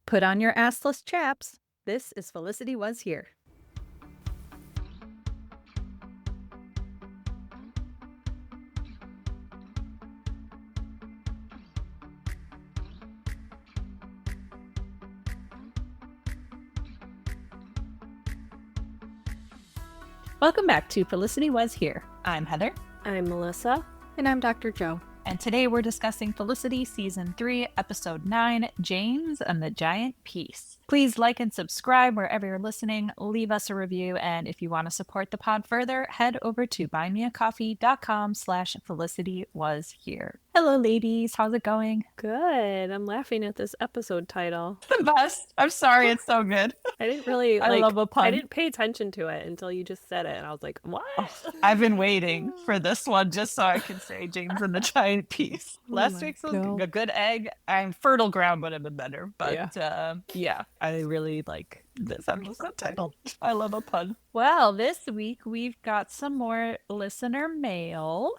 Put on your assless chaps. This is Felicity Was Here. Welcome back to Felicity Was Here. I'm Heather. I'm Melissa. And I'm Dr. Joe. And today we're discussing Felicity Season 3, Episode 9, James and the Giant Peace. Please like and subscribe wherever you're listening. Leave us a review. And if you want to support the pod further, head over to buymeacoffee.com/FelicityWasHere. Hello, ladies. How's it going? Good. I'm laughing at this episode title. The best. I'm sorry. It's so good. I didn't really I love a pun. I didn't pay attention to it until you just said it. And I was like, what? Oh, I've been waiting for this one just so I can say James and the Giant Peace. Last week's was a good egg. I'm fertile ground would have been better. But yeah, I really like this episode title. I love a pun. Well, this week we've got some more listener mail.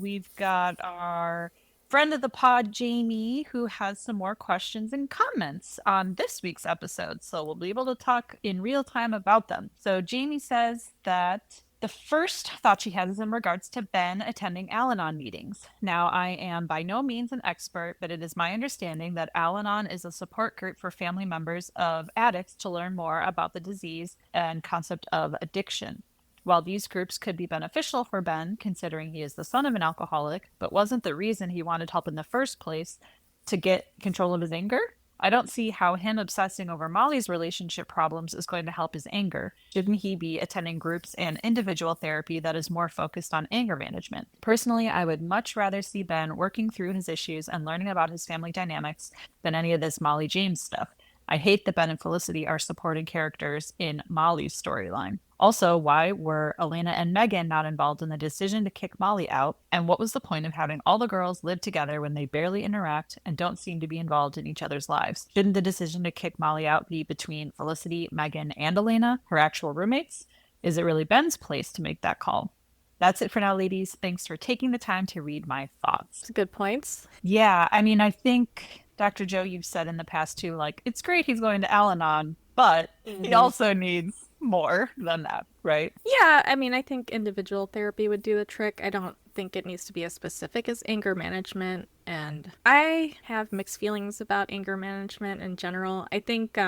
We've got our friend of the pod, Jamie, who has some more questions and comments on this week's episode. So we'll be able to talk in real time about them. So Jamie says that the first thought she has is in regards to Ben attending Al-Anon meetings. Now, I am by no means an expert, but it is my understanding that Al-Anon is a support group for family members of addicts to learn more about the disease and concept of addiction. While these groups could be beneficial for Ben, considering he is the son of an alcoholic, but wasn't the reason he wanted help in the first place to get control of his anger, I don't see how him obsessing over Molly's relationship problems is going to help his anger. Shouldn't he be attending groups and individual therapy that is more focused on anger management? Personally, I would much rather see Ben working through his issues and learning about his family dynamics than any of this Molly James stuff. I hate that Ben and Felicity are supporting characters in Molly's storyline. Also, why were Elena and Meghan not involved in the decision to kick Molly out? And what was the point of having all the girls live together when they barely interact and don't seem to be involved in each other's lives? Shouldn't the decision to kick Molly out be between Felicity, Meghan, and Elena, her actual roommates? Is it really Ben's place to make that call? That's it for now, ladies. Thanks for taking the time to read my thoughts. Good points. Yeah, I mean, I think, Dr. Joe, you've said in the past too, like, it's great he's going to Al-Anon, but he also needs more than that, right? Yeah, I mean, I think individual therapy would do the trick. I don't think it needs to be as specific as anger management. And I have mixed feelings about anger management in general. I think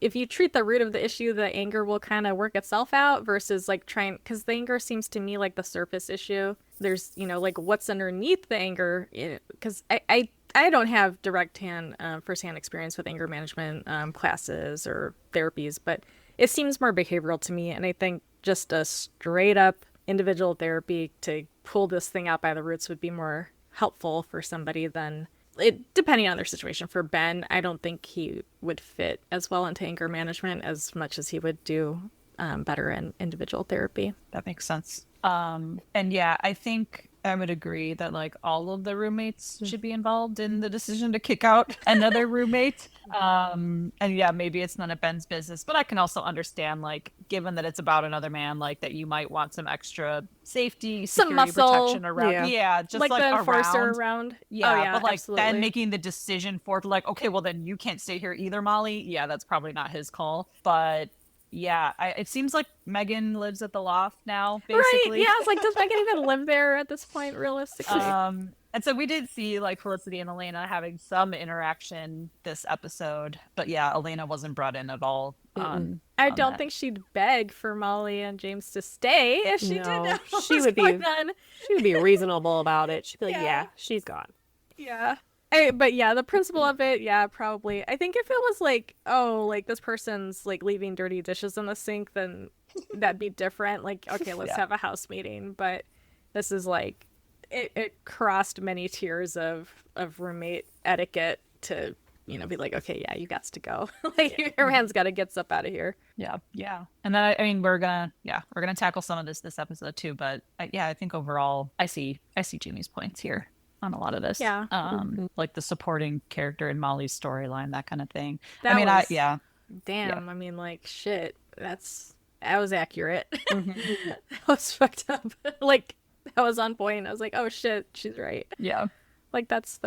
if you treat the root of the issue, the anger will kind of work itself out versus like trying, because the anger seems to me like the surface issue. There's, like what's underneath the anger, because I don't have firsthand experience with anger management classes or therapies, but it seems more behavioral to me. And I think just a straight up individual therapy to pull this thing out by the roots would be more helpful for somebody than it, depending on their situation. For Ben, I don't think he would fit as well into anger management as much as he would do better in individual therapy. That makes sense. And yeah, I think I would agree that like all of the roommates should be involved in the decision to kick out another roommate. And yeah, maybe it's none of Ben's business, but I can also understand, like, given that it's about another man, like that you might want some extra safety, some security, muscle protection around. Yeah, just like the enforcer around. around. Yeah, but like absolutely. Ben making the decision for like, okay, well then you can't stay here either, Molly. Yeah, that's probably not his call. But yeah, it seems like Meghan lives at the loft now, basically. Right, yeah, I was like, does Meghan even live there at this point, realistically? And so we did see like Felicity and Elena having some interaction this episode. But yeah, Elena wasn't brought in at all. I don't think she'd beg for Molly and James to stay if she did know she would be reasonable about it. She'd be like, yeah, she's gone. Yeah. But yeah, the principle of it, yeah, probably. I think if it was like, oh, like this person's like leaving dirty dishes in the sink, then that'd be different. Like, okay, let's have a house meeting. But this is like, it crossed many tiers of roommate etiquette to, be like, okay, yeah, you got to go. Like your man's got to get up out of here. Yeah. And then I mean, we're gonna tackle some of this episode too. But I think overall, I see Jimmy's points here on a lot of this. Yeah. Like the supporting character in Molly's storyline, that kind of thing. Damn, Yeah. I mean, like, shit, that was accurate. That was fucked up. Like, that was on point. I was like, oh shit, she's right. Yeah. Like, that's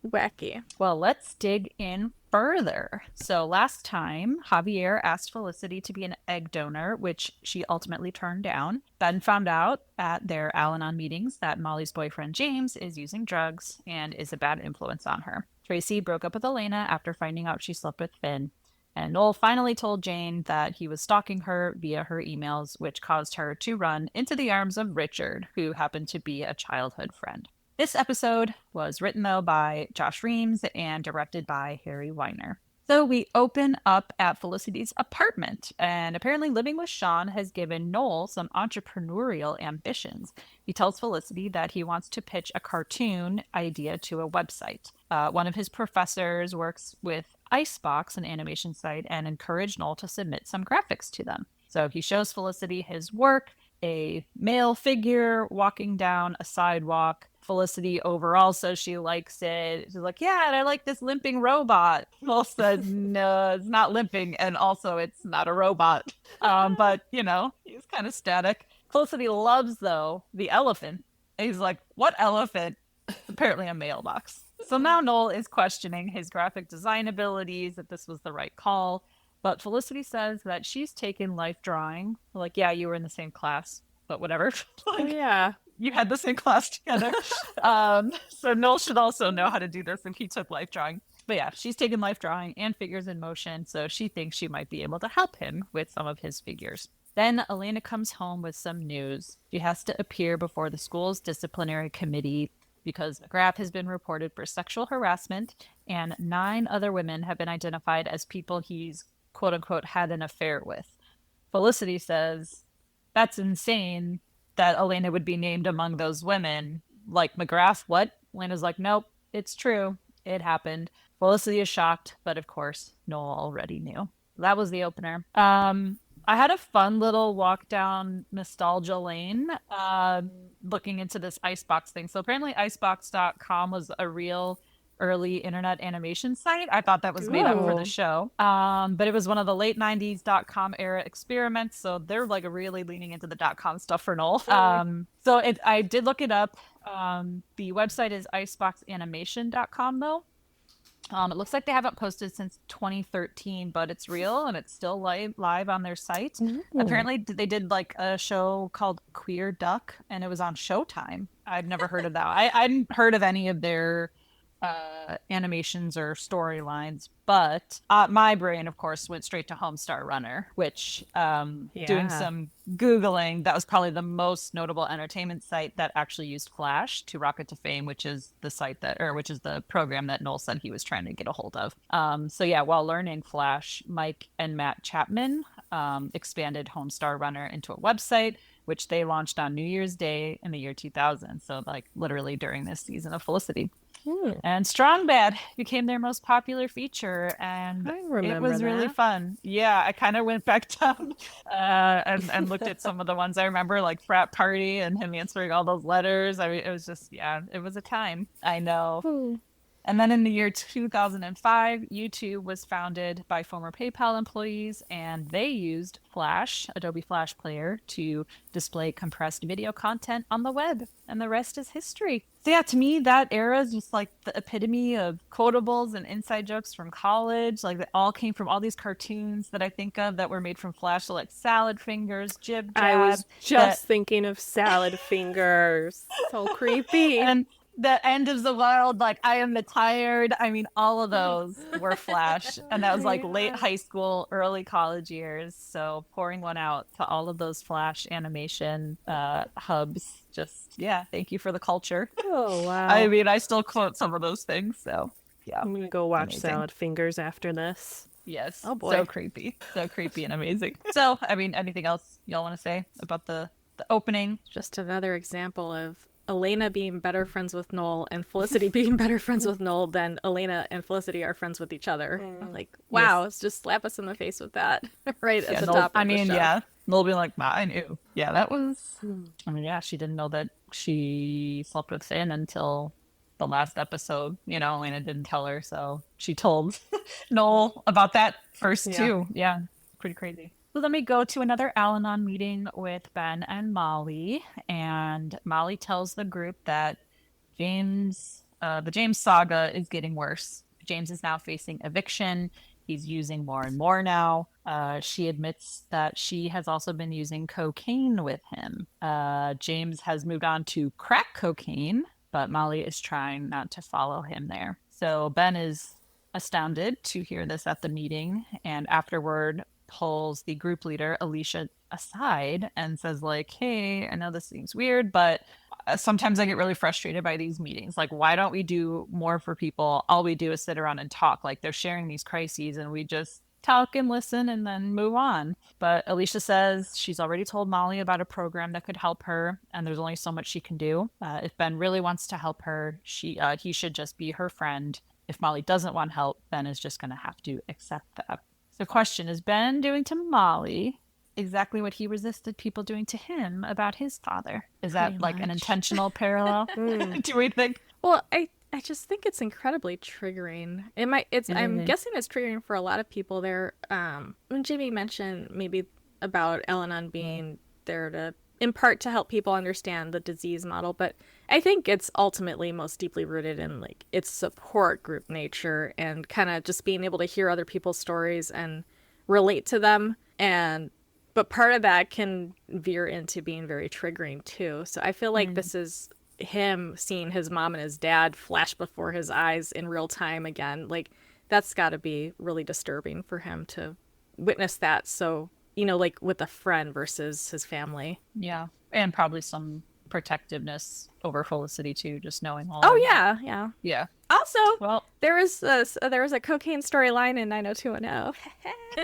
wacky. Well, let's dig in further. So last time, Javier asked Felicity to be an egg donor, which she ultimately turned down. Ben found out at their Al-Anon meetings that Molly's boyfriend James is using drugs and is a bad influence on her. Tracy broke up with Elena after finding out she slept with Finn. And Noel finally told Jane that he was stalking her via her emails, which caused her to run into the arms of Richard, who happened to be a childhood friend. This episode was written, though, by Josh Reams and directed by Harry Weiner. So we open up at Felicity's apartment, and apparently living with Sean has given Noel some entrepreneurial ambitions. He tells Felicity that he wants to pitch a cartoon idea to a website. One of his professors works with Icebox, an animation site, and encouraged Noel to submit some graphics to them. So he shows Felicity his work, a male figure walking down a sidewalk. Felicity overall says she likes it. She's like, yeah, and I like this limping robot. Noel says, no, it's not limping, and also it's not a robot. But, he's kind of static. Felicity loves, though, the elephant. And he's like, what elephant? Apparently a mailbox. So now Noel is questioning his graphic design abilities, if this was the right call. But Felicity says that she's taken life drawing. Like, yeah, you were in the same class, but whatever. Yeah. You had the same class together. So Noel should also know how to do this if he took life drawing. But yeah, she's taken life drawing and figures in motion, so she thinks she might be able to help him with some of his figures. Then Elena comes home with some news. She has to appear before the school's disciplinary committee because McGrath has been reported for sexual harassment, and 9 other women have been identified as people he's quote-unquote had an affair with. Felicity says, that's insane that Elena would be named among those women. Like, McGrath, what? Elena's like, nope, it's true. It happened. Felicity is shocked, but of course, Noel already knew. That was the opener. I had a fun little walk down nostalgia lane looking into this Icebox thing. So apparently Icebox.com was a real early internet animation site. I thought that was made up for the show. But it was one of the late 90s .com era experiments. So they're like really leaning into the .com stuff for Noel. I did look it up. The website is iceboxanimation.com though. It looks like they haven't posted since 2013, but it's real and it's still live on their site. Apparently they did like a show called Queer Duck and it was on Showtime. I'd never heard of that. I hadn't heard of any of their animations or storylines, but my brain of course went straight to Homestar Runner, which doing some Googling, that was probably the most notable entertainment site that actually used Flash to rocket to fame, which is the program that Noel said he was trying to get a hold of. While learning Flash, Mike and Matt Chapman expanded Homestar Runner into a website, which they launched on New Year's Day in the year 2000. So like literally during this season of Felicity. And Strong Bad became their most popular feature, and it was really fun. Yeah, I kind of went back down and looked at some of the ones I remember, like Frat Party and him answering all those letters. I mean, it was just, it was a time. I know. And then in the year 2005, YouTube was founded by former PayPal employees, and they used Flash, Adobe Flash Player, to display compressed video content on the web. And the rest is history. So yeah, to me, that era is just like the epitome of quotables and inside jokes from college. Like they all came from all these cartoons that I think of that were made from Flash. So like Salad Fingers, Jib Jab. I was just thinking of Salad Fingers. So creepy. And the End of the World, like I Am the Tired. I mean, all of those were Flash. And that was like late high school, early college years. So pouring one out to all of those Flash animation hubs. Just, thank you for the culture. Oh, wow. I mean, I still quote some of those things. So, yeah. I'm going to go watch Salad Fingers after this. Yes. Oh, boy. So creepy. So creepy and amazing. So, I mean, anything else y'all want to say about the opening? Just another example of Elena being better friends with Noel and Felicity being better friends with Noel than Elena and Felicity are friends with each other. Like, wow, just slap us in the face with that right at the top of the show. Noel being like, I knew. Yeah, that was, she didn't know that she slept with Finn until the last episode. Elena didn't tell her, so she told Noel about that first too. Yeah, pretty crazy. So then we go to another Al-Anon meeting with Ben and Molly, and Molly tells the group that the James saga is getting worse, James is now facing eviction. He's using more and more now. She admits that she has also been using cocaine with him. James has moved on to crack cocaine, but Molly is trying not to follow him there. So Ben is astounded to hear this at the meeting, and afterward pulls the group leader, Alicia, aside and says, like, hey, I know this seems weird, but sometimes I get really frustrated by these meetings. Like, why don't we do more for people? All we do is sit around and talk. Like, they're sharing these crises and we just talk and listen and then move on. But Alicia says she's already told Molly about a program that could help her, and there's only so much she can do. If Ben really wants to help her, he should just be her friend. If Molly doesn't want help, Ben is just going to have to accept that. So question, is Ben doing to Molly exactly what he resisted people doing to him about his father? Is that Pretty like an much. intentional parallel? Do we think? Well, I just think it's incredibly triggering. I'm guessing it's triggering for a lot of people there. When Jimmy mentioned maybe about Elena being there to, in part, to help people understand the disease model, but I think it's ultimately most deeply rooted in like its support group nature and kind of just being able to hear other people's stories and relate to them. But part of that can veer into being very triggering too. So I feel like this is him seeing his mom and his dad flash before his eyes in real time again. Like, that's got to be really disturbing for him to witness that. So, you know, like with a friend versus his family. Yeah. And probably some protectiveness over Felicity too, just knowing all Oh, of yeah. that. Yeah. Yeah. Also, Well, there was a cocaine storyline in 90210.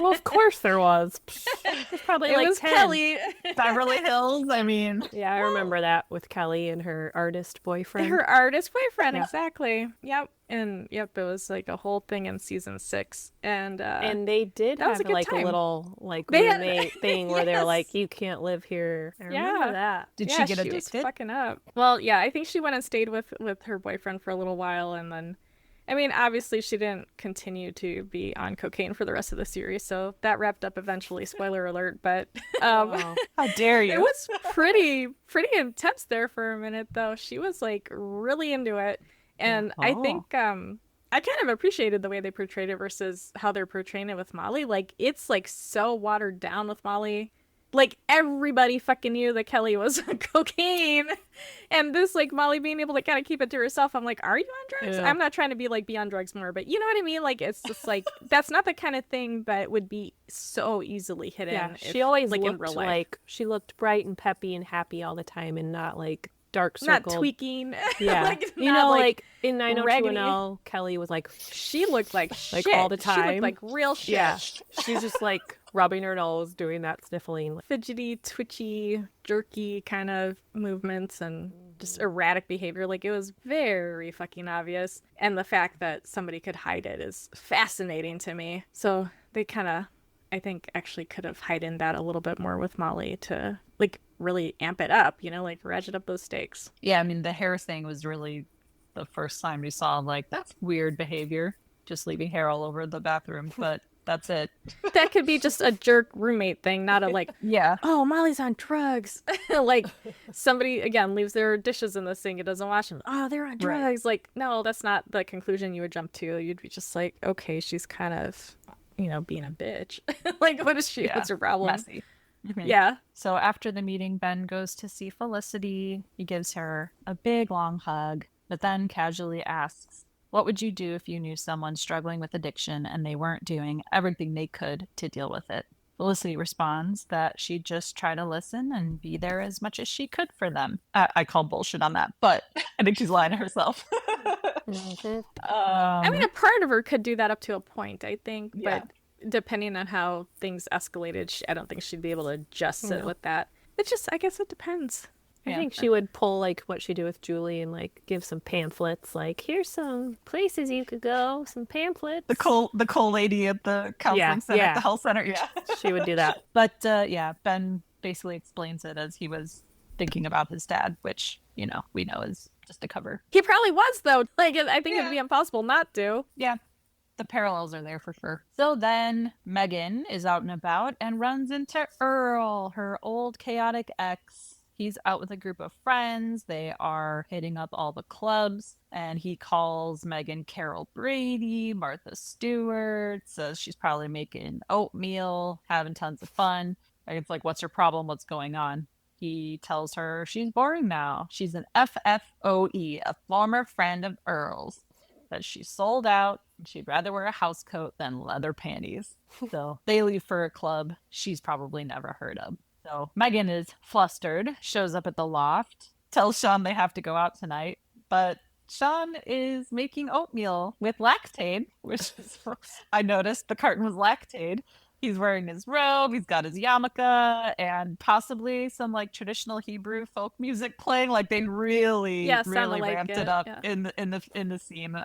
Well, of course there was. It's probably It like was 10. Kelly. Beverly Hills, I mean. Yeah, I remember that with Kelly and her artist boyfriend. Her artist boyfriend, Yeah. exactly. Yep. And it was like a whole thing in season 6. And they did that was have a good like time. a little like They had- roommate thing where they're Yes. like, you can't live here. I remember that. Did yeah, she get was addicted? fucking up. Well, yeah, I think she went and stayed with her boyfriend for a little while, and then, I mean, obviously she didn't continue to be on cocaine for the rest of the series, so that wrapped up eventually. Spoiler alert, but Wow. How dare you? it was pretty intense there for a minute, though. She was like really into it, and I think I kind of appreciated the way they portrayed it versus how they're portraying it with Molly. Like, it's like so watered down with Molly. Like, everybody fucking knew that Kelly was on cocaine. And this, like, Molly being able to kind of keep it to herself. I'm like, are you on drugs? Yeah. I'm not trying to be, like, be on drugs more, but you know what I mean? Like, it's just, like, that's not the kind of thing that would be so easily hidden. Yeah, if, she always like, in looked real life. like she looked bright and peppy and happy all the time and not like dark Not circled. tweaking. Yeah. Like, you not, know, like in raggedy. 90210, Kelly was like, She looked like Like, shit. all the She time. looked like real shit. yeah, she's just like rubbing her nose, doing that sniffling. Fidgety, twitchy, jerky kind of movements and just erratic behavior. Like, it was very fucking obvious. And the fact that somebody could hide it is fascinating to me. So they kind of, I think, actually could have heightened that a little bit more with Molly to, like, really amp it up, you know, like ratchet up those stakes. Yeah, I mean, the hair thing was really the first time we saw, like, that's weird behavior, just leaving hair all over the bathroom, but that's it. That could be just a jerk roommate thing, not a, like, Yeah. oh, Molly's on drugs. Like, somebody, again, leaves their dishes in the sink and doesn't wash them. Oh, they're on drugs. Right. Like, no, that's not the conclusion you would jump to. You'd be just like, okay, she's kind of, you know, being a bitch. Like, what is she? Yeah. What's her problem? Messy. Mhm. Yeah. So after the meeting, Ben goes to see Felicity. He gives her a big, long hug, but then casually asks, what would you do if you knew someone struggling with addiction and they weren't doing everything they could to deal with it? Felicity responds that she'd just try to listen and be there as much as she could for them. I call bullshit on that, but I think she's lying to herself. I mean, a part of her could do that up to a point, I think. Yeah. But depending on how things escalated, I don't think she'd be able to just sit No. with that. It just, I guess it depends. I Yeah. think she would pull like what she did with Julie and like give some pamphlets. Like, here's some places you could go, some pamphlets. the cool lady at the counseling center, at the health center. Yeah. She would do that. But yeah, Ben basically explains it as he was thinking about his dad, which, you know, we know is just a cover. He probably was, though. Like, I think it'd be impossible not to. Yeah, the parallels are there for sure. So then Meghan is out and about and runs into Earl, her old chaotic ex. he's out with a group of friends. They are hitting up all the clubs, and he calls Meghan Carol Brady, Martha Stewart, says she's probably making oatmeal, having tons of fun. And it's like, what's your problem? What's going on? He tells her she's boring now. She's an FFOE, a former friend of Earl's. That she's sold out. She'd rather wear a house coat than leather panties. So they leave for a club she's probably never heard of. So Meghan is flustered, shows up at the loft, tells Sean they have to go out tonight, but Sean is making oatmeal with lactate, which is, I noticed the carton was lactate. He's wearing his robe, he's got his yarmulke, and possibly some like traditional Hebrew folk music playing. Like they really ramped it up in the scene.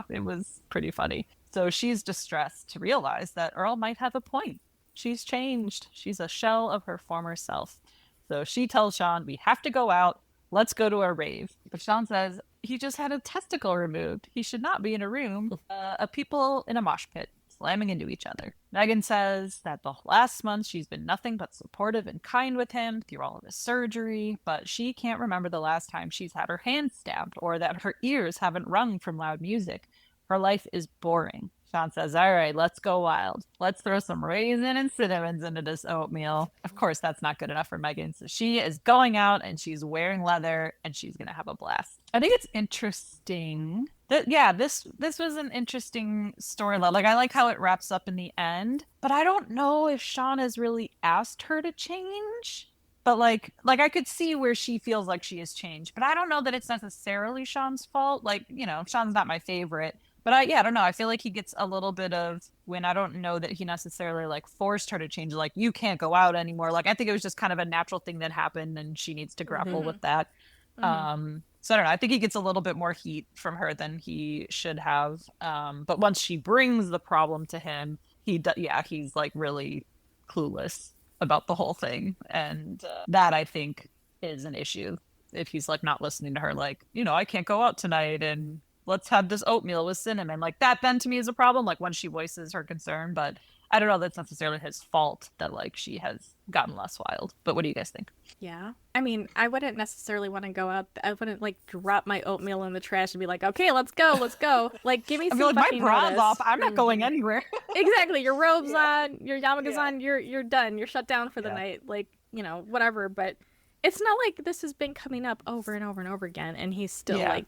It was pretty funny. So she's distressed to realize that Earl might have a point. She's changed. She's a shell of her former self. So she tells Sean, we have to go out. Let's go to a rave. But Sean says he just had a testicle removed. He should not be in a room of people in a mosh pit, slamming into each other. Meghan says that the last month she's been nothing but supportive and kind with him through all of his surgery, but she can't remember the last time she's had her hand stabbed or that her ears haven't rung from loud music. Her life is boring. Sean says, all right, let's go wild. Let's throw some raisin and cinnamons into this oatmeal. Of course, that's not good enough for Meghan. So she is going out and she's wearing leather and she's going to have a blast. I think it's interesting that, this was an interesting storyline. Like, I like how it wraps up in the end, but I don't know if Sean has really asked her to change. But like I could see where she feels like she has changed, but I don't know that it's necessarily Sean's fault. Like, Sean's not my favorite. But I don't know. I feel like he gets a little bit of when I don't know that he necessarily like forced her to change. Like, you can't go out anymore. Like, I think it was just kind of a natural thing that happened and she needs to grapple with that. So I don't know. I think he gets a little bit more heat from her than he should have. But once she brings the problem to him, he's like really clueless about the whole thing. And that I think is an issue. If he's like not listening to her, like, I can't go out tonight and let's have this oatmeal with cinnamon. Like that then to me is a problem, like when she voices her concern, but I don't know that's necessarily his fault that like she has gotten less wild. But what do you guys think? Yeah. I mean, I wouldn't necessarily want to go out. I wouldn't like drop my oatmeal in the trash and be like, okay, let's go. Like, give me some like, fucking my bra's notice. off. I'm not going anywhere. Exactly. Your robe's on, your yarmulke's on, you're done. You're shut down for the night. Like, whatever. But it's not like this has been coming up over and over and over again and he's still like,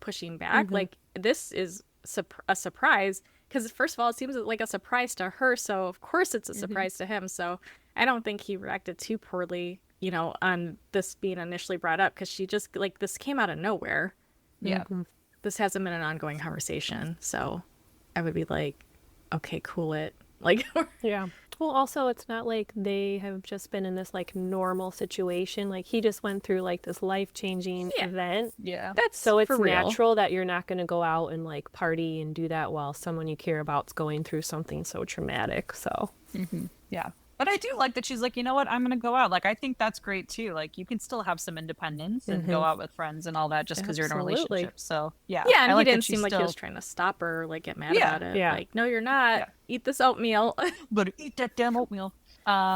pushing back. Like, this is a surprise because first of all, it seems like a surprise to her, so of course it's a surprise to him. So I don't think he reacted too poorly, on this being initially brought up, because she just like, this came out of nowhere. This hasn't been an ongoing conversation, so I would be like, okay, cool it. Like, Well, also, it's not like they have just been in this like normal situation. Like, he just went through like this life-changing event. That's so it's for real. natural that you're not going to go out and like party and do that while someone you care about's going through something so traumatic. So But I do like that she's like, you know what, I'm gonna go out. Like, I think that's great too. Like, you can still have some independence and go out with friends and all that just because you're in a relationship. So and he didn't seem like he was trying to stop her or like get mad about it. Like, no, you're not. Eat this oatmeal. But eat that damn oatmeal.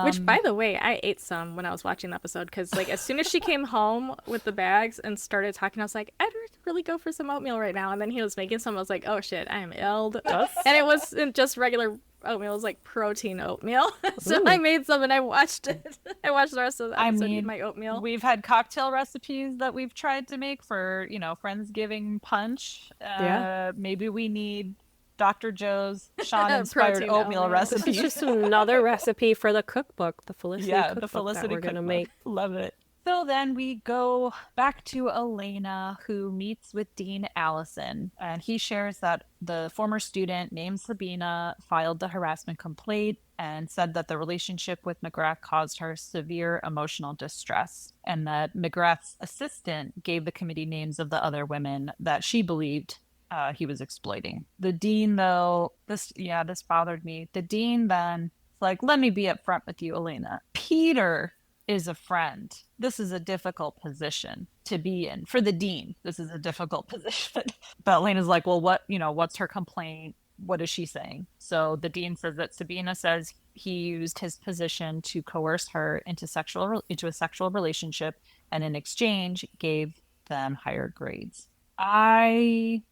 Which, by the way, I ate some when I was watching the episode because, like, as soon as she came home with the bags and started talking, I was like, I'd really go for some oatmeal right now. And then he was making some. I was like, oh shit, I am ill. And it wasn't just regular oatmeal, it was like protein oatmeal. So I made some and I watched it. I watched the rest of the episode eat my oatmeal. We've had cocktail recipes that we've tried to make for, Friendsgiving punch. Maybe we need Dr. Joe's Sean-inspired oatmeal recipe. It's just another recipe for the cookbook, the Felicity cookbook the Felicity that we're going to cookbook. make. Love it. So then we go back to Elena, who meets with Dean Allison, and he shares that the former student named Sabina filed the harassment complaint and said that the relationship with McGrath caused her severe emotional distress, and that McGrath's assistant gave the committee names of the other women that she believed he was exploiting. The dean, though, this bothered me. The dean then is like, let me be upfront with you, Elena. Peter is a friend. This is a difficult position to be in. For the dean, this is a difficult position. But Elena's like, well, what's her complaint? what is she saying? So the dean says that Sabina says he used his position to coerce her into a sexual relationship, and in exchange gave them higher grades. I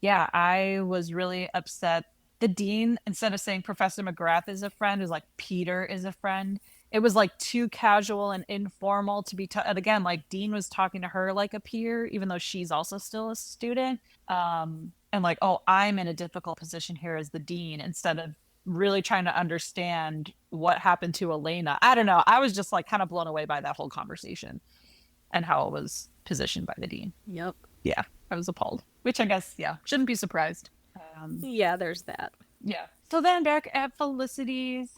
was really upset. The dean, instead of saying Professor McGrath is a friend, is like Peter is a friend. It was like too casual and informal to be. And again, like Dean was talking to her like a peer, even though she's also still a student. And like, oh, I'm in a difficult position here as the dean, instead of really trying to understand what happened to Elena. I don't know. I was just like kind of blown away by that whole conversation and how it was positioned by the dean. Yep. Yeah, I was appalled, which I guess, yeah, shouldn't be surprised. Yeah, there's that. Yeah. So then back at Felicity's,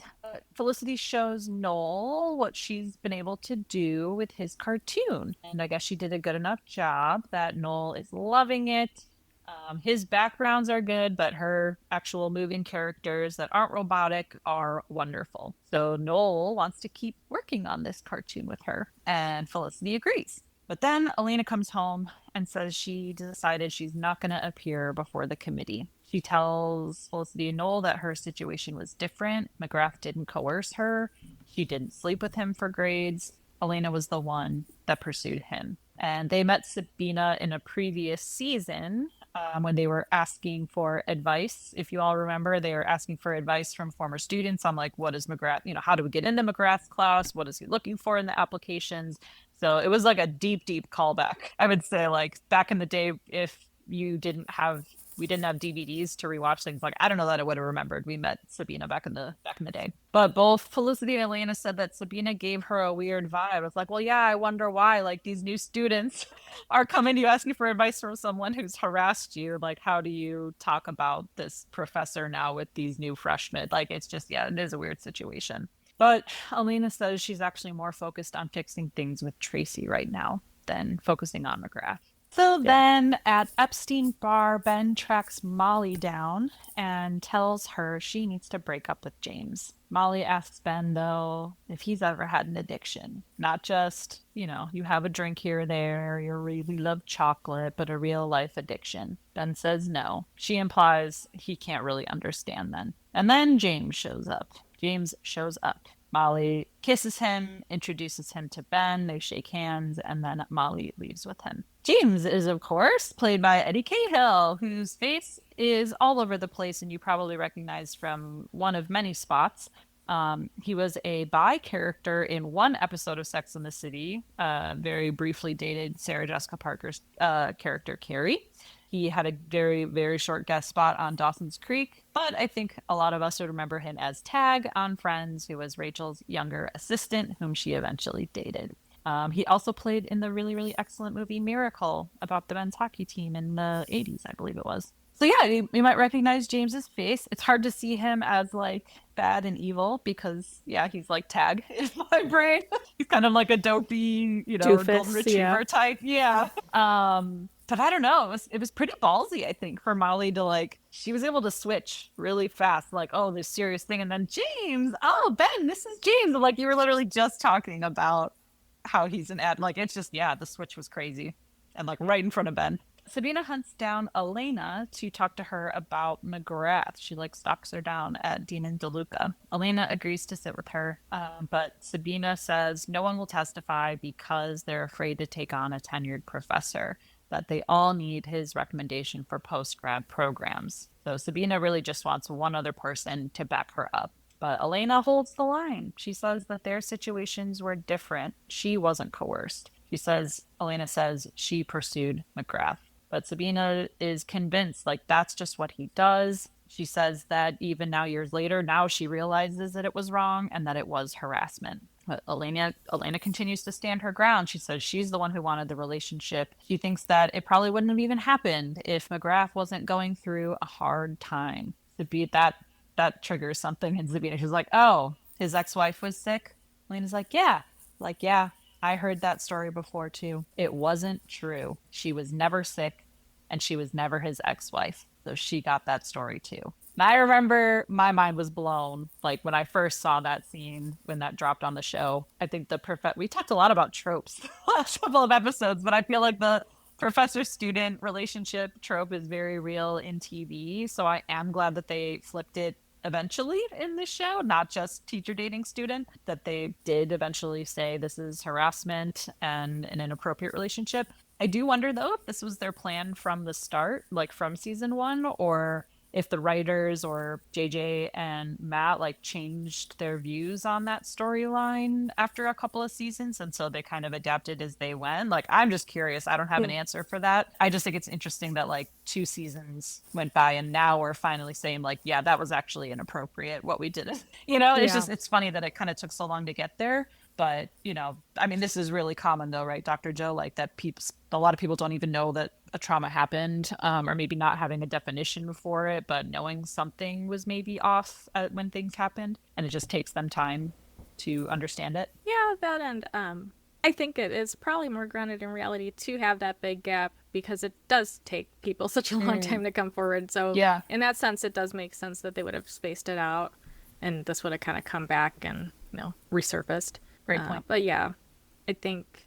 Felicity shows Noel what she's been able to do with his cartoon. And I guess she did a good enough job that Noel is loving it. His backgrounds are good, but her actual moving characters that aren't robotic are wonderful. So Noel wants to keep working on this cartoon with her, and Felicity agrees. But then Elena comes home and says she decided she's not going to appear before the committee. She tells Felicity and Noel that her situation was different. McGrath didn't coerce her. She didn't sleep with him for grades. Elena was the one that pursued him. And they met Sabina in a previous season when they were asking for advice. If you all remember, they were asking for advice from former students on like, what is McGrath, how do we get into McGrath's class? What is he looking for in the applications? So it was like a deep, deep callback. I would say like back in the day, if we didn't have DVDs to rewatch things, like I don't know that I would have remembered we met Sabina back in the day. But both Felicity and Elena said that Sabina gave her a weird vibe. It's like, well, yeah, I wonder why like these new students are coming to you asking for advice from someone who's harassed you. Like, how do you talk about this professor now with these new freshmen? Like, it's just, yeah, it is a weird situation. But Elena says she's actually more focused on fixing things with Tracy right now than focusing on McGrath. So then at Epstein Bar, Ben tracks Molly down and tells her she needs to break up with James. Molly asks Ben, though, if he's ever had an addiction. Not just, you have a drink here or there, you really love chocolate, but a real life addiction. Ben says no. She implies he can't really understand then. And then James shows up. Molly kisses him, introduces him to Ben, they shake hands, and then Molly leaves with him. James is, of course, played by Eddie Cahill, whose face is all over the place and you probably recognize from one of many spots. He was a bi character in one episode of Sex and the City, very briefly dated Sarah Jessica Parker's character, Carrie. He had a very, very short guest spot on Dawson's Creek, but I think a lot of us would remember him as Tag on Friends, who was Rachel's younger assistant, whom she eventually dated. He also played in the really, really excellent movie Miracle about the men's hockey team in the 80s, I believe it was. So yeah, you might recognize James's face. It's hard to see him as like bad and evil because he's like Tag in my brain. He's kind of like a dopey, Doofus, golden retriever type. Yeah. But I don't know. It was pretty ballsy, I think, for Molly to she was able to switch really fast. Like, oh, this serious thing. And then James, oh, Ben, this is James. Like you were literally just talking about how he's an ad. Like, it's just, the switch was crazy. And like right in front of Ben. Sabina hunts down Elena to talk to her about McGrath. She stalks her down at Dean and DeLuca. Elena agrees to sit with her, but Sabina says no one will testify because they're afraid to take on a tenured professor, that they all need his recommendation for post-grad programs. So Sabina really just wants one other person to back her up. But Elena holds the line. She says that their situations were different. She wasn't coerced. Elena says she pursued McGrath. But Sabina is convinced that's just what he does. She says that even now, years later, now she realizes that it was wrong and that it was harassment. But Elena continues to stand her ground. She says she's the one who wanted the relationship. She thinks that it probably wouldn't have even happened if McGrath wasn't going through a hard time. That triggers something in Sabina. She's like, oh, his ex-wife was sick? Elena's like, yeah. I heard that story before too. It wasn't true. She was never sick and she was never his ex-wife. So she got that story too. And I remember my mind was blown when I first saw that scene when that dropped on the show. I think we talked a lot about tropes last couple of episodes, but I feel like the professor-student relationship trope is very real in TV. So I am glad that they flipped it eventually in this show, not just teacher dating student, that they did eventually say this is harassment and an inappropriate relationship. I do wonder though if this was their plan from the start, like from season one, or if the writers or JJ and Matt like changed their views on that storyline after a couple of seasons, and so they kind of adapted as they went. Like, I'm just curious. I don't have an answer for that. I just think it's interesting that like 2 seasons went by and now we're finally saying like, yeah, that was actually inappropriate what we did. It's just, it's funny that it kind of took so long to get there. But, I mean, this is really common though, right, Dr. Joe? Like that a lot of people don't even know that a trauma happened, or maybe not having a definition for it, but knowing something was maybe off when things happened. And it just takes them time to understand it. Yeah, that and I think it is probably more grounded in reality to have that big gap because it does take people such a long time to come forward. So yeah, in that sense, it does make sense that they would have spaced it out and this would have kind of come back and, resurfaced. Great point. But yeah, I think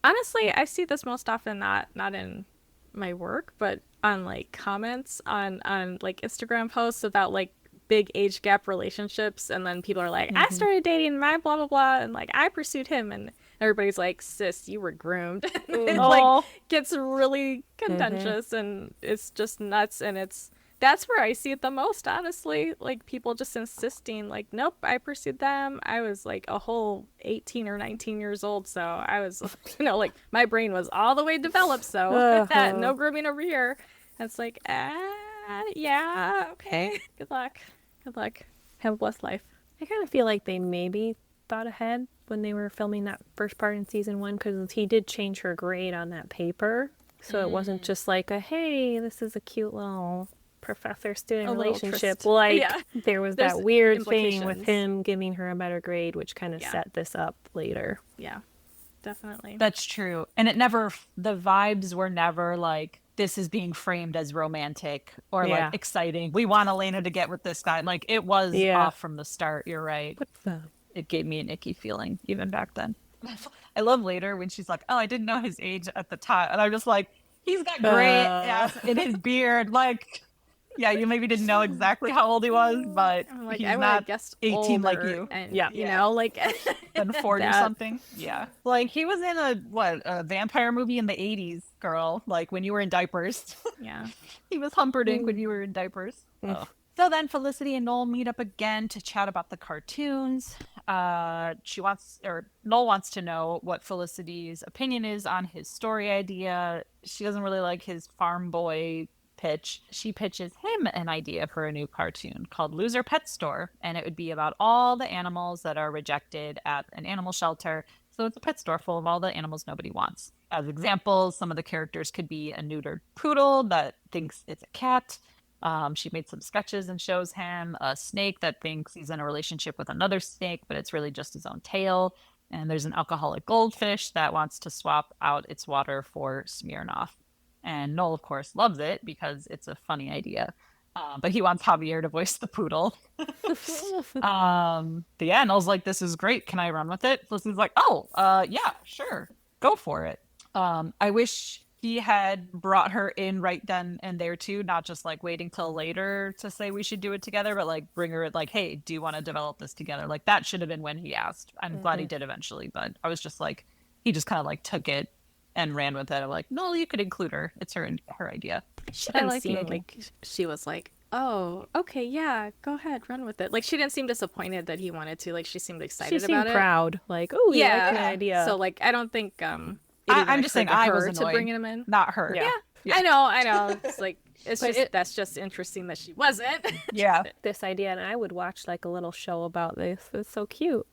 honestly, I see this most often not in my work, but on like comments on like Instagram posts about like big age gap relationships, and then people are like, I started dating my blah blah blah, and like I pursued him, and everybody's like, sis, you were groomed. It like gets really contentious, and it's just nuts, and that's where I see it the most, honestly. Like, people just insisting, like, nope, I pursued them. I was, like, a whole 18 or 19 years old, so I was, like, my brain was all the way developed, so no grooming over here. And it's like, yeah, okay. Good luck. Good luck. Have a blessed life. I kind of feel like they maybe thought ahead when they were filming that first part in season 1, because he did change her grade on that paper. So it wasn't just like hey, this is a cute little professor-student relationship. Like, there's that weird thing with him giving her a better grade, which kind of set this up later. Yeah, definitely. That's true. And the vibes were never like, this is being framed as romantic or like exciting. We want Elena to get with this guy. Like, it was off from the start. You're right. It gave me an icky feeling even back then. I love later when she's like, oh, I didn't know his age at the time. And I'm just like, he's got gray ass in his beard. Like, yeah, you maybe didn't know exactly how old he was, but like, he's I not guessed 18 like you. And, like then 40 or something. Yeah. Like, he was in a vampire movie in the 80s, girl. Like, when you were in diapers. Yeah. He was Humperdinck when you were in diapers. Oh. So then Felicity and Noel meet up again to chat about the cartoons. Noel wants to know what Felicity's opinion is on his story idea. She doesn't really like his farm boy pitch. She pitches him an idea for a new cartoon called Loser Pet Store, and it would be about all the animals that are rejected at an animal shelter. So it's a pet store full of all the animals nobody wants. As examples, some of the characters could be a neutered poodle that thinks it's a cat. She made some sketches and shows him a snake that thinks he's in a relationship with another snake, but it's really just his own tail. And there's an alcoholic goldfish that wants to swap out its water for Smirnoff. And Noel, of course, loves it because it's a funny idea. But he wants Javier to voice the poodle. But yeah, Noel's like, this is great. Can I run with it? Felicity's like, yeah, sure. Go for it. I wish he had brought her in right then and there too, not just like waiting till later to say we should do it together, but like bring her like, hey, do you want to develop this together? Like, that should have been when he asked. I'm glad he did eventually, but I was just like, he just kind of like took it and ran with it. I'm like, no, you could include her. It's her idea. She didn't seem like she was like, oh, okay, yeah, go ahead, run with it. Like, she didn't seem disappointed that he wanted to. Like, she seemed excited about it. She seemed proud. Like, oh, yeah, like the idea. So, like, I don't think I'm just saying I was annoyed, to bringing him in, not her. Yeah. I know. It's like that's just interesting that she wasn't. Yeah, this idea, and I would watch like a little show about this. It's so cute.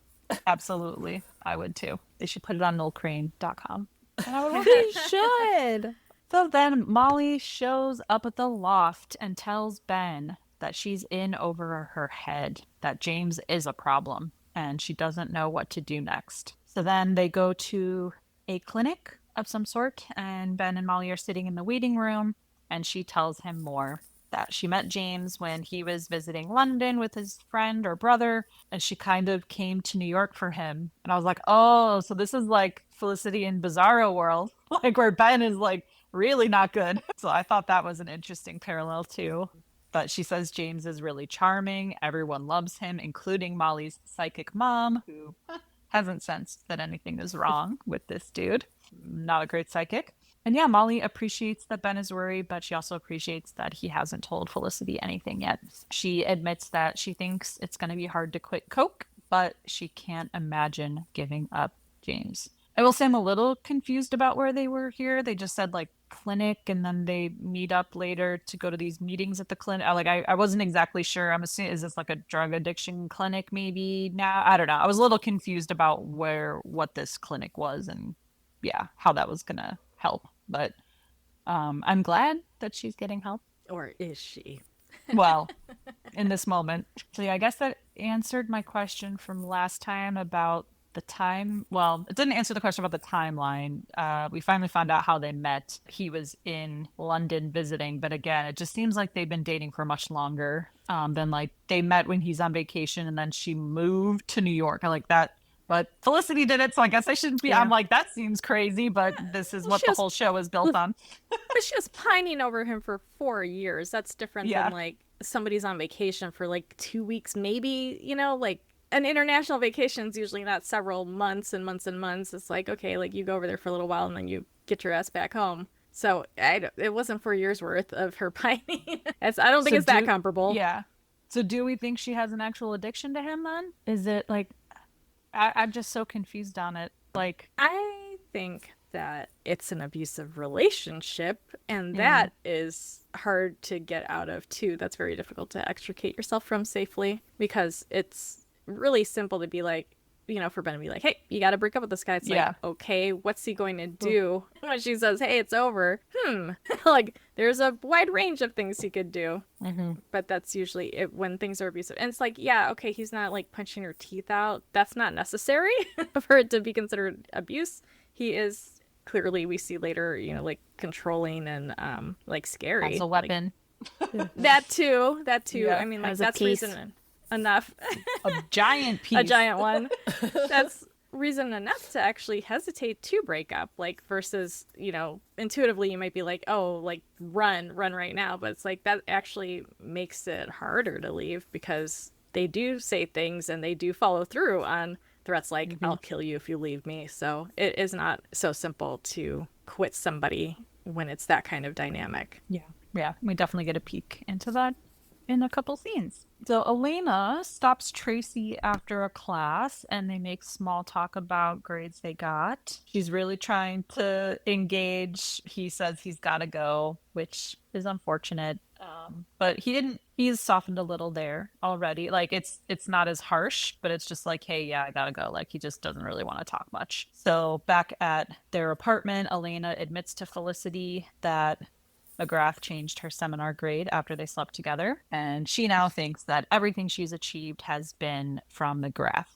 Absolutely, I would too. They should put it on noelcrane.com. And I would watch it. Should. So then Molly shows up at the loft and tells Ben that she's in over her head, that James is a problem, and she doesn't know what to do next. So then they go to a clinic of some sort, and Ben and Molly are sitting in the waiting room, and she tells him more, that she met James when he was visiting London with his friend or brother, and she kind of came to New York for him. And I was like, oh, so this is like Felicity in Bizarro World, like where Ben is like really not good. So I thought that was an interesting parallel too. But she says James is really charming. Everyone loves him, including Molly's psychic mom, who hasn't sensed that anything is wrong with this dude. Not a great psychic. And yeah, Molly appreciates that Ben is worried, but she also appreciates that he hasn't told Felicity anything yet. She admits that she thinks it's going to be hard to quit Coke, but she can't imagine giving up James. I will say I'm a little confused about where they were here. They just said like clinic and then they meet up later to go to these meetings at the clinic. I wasn't exactly sure. I'm assuming, is this like a drug addiction clinic maybe now? I don't know. I was a little confused about what this clinic was and yeah, how that was going to help. But I'm glad that she's getting help. Or is she? Well, in this moment. So yeah, I guess that answered my question from last time about the time. Well, it didn't answer the question about the timeline. We finally found out how they met. He was in London visiting, but again, it just seems like they've been dating for much longer than like they met when he's on vacation and then she moved to New York. I like that. But Felicity did it, so I guess I shouldn't be. Yeah. I'm like, that seems crazy, but this is what the whole show is built on. But she was pining over him for 4 years. That's different than like somebody's on vacation for like 2 weeks, maybe, you know, like an international vacation is usually not several months and months and months. It's like, okay, like you go over there for a little while and then you get your ass back home. So it wasn't 4 years worth of her pining. I don't think it's that comparable. Yeah. So do we think she has an actual addiction to him then? Is it like... I'm just so confused on it. Like, I think that it's an abusive relationship, and that is hard to get out of too. That's very difficult to extricate yourself from safely, because it's really simple to be like, you know, for Ben to be like, hey, you got to break up with this guy. It's like, okay, what's he going to do when she says, hey, it's over? Like, there's a wide range of things he could do. But that's usually it when things are abusive. And it's like, yeah, okay, he's not like punching her teeth out. That's not necessary for it to be considered abuse. He is clearly, we see later, you know, like controlling and like scary. As a weapon. Like, that too. Yeah. I mean, like, that's reason enough. A giant piece. A giant one. That's reason enough to actually hesitate to break up, like, versus, you know, intuitively you might be like, oh, like run right now, but it's like that actually makes it harder to leave, because they do say things and they do follow through on threats like, I'll kill you if you leave me. So it is not so simple to quit somebody when it's that kind of dynamic. Yeah, we definitely get a peek into that in a couple scenes. So Elena stops Tracy after a class and they make small talk about grades they got. She's really trying to engage. He says he's got to go, which is unfortunate. But he's softened a little there already. Like, it's not as harsh, but it's just like, hey, yeah, I gotta go. Like, he just doesn't really want to talk much. So back at their apartment, Elena admits to Felicity that McGrath changed her seminar grade after they slept together, and she now thinks that everything she's achieved has been from McGrath.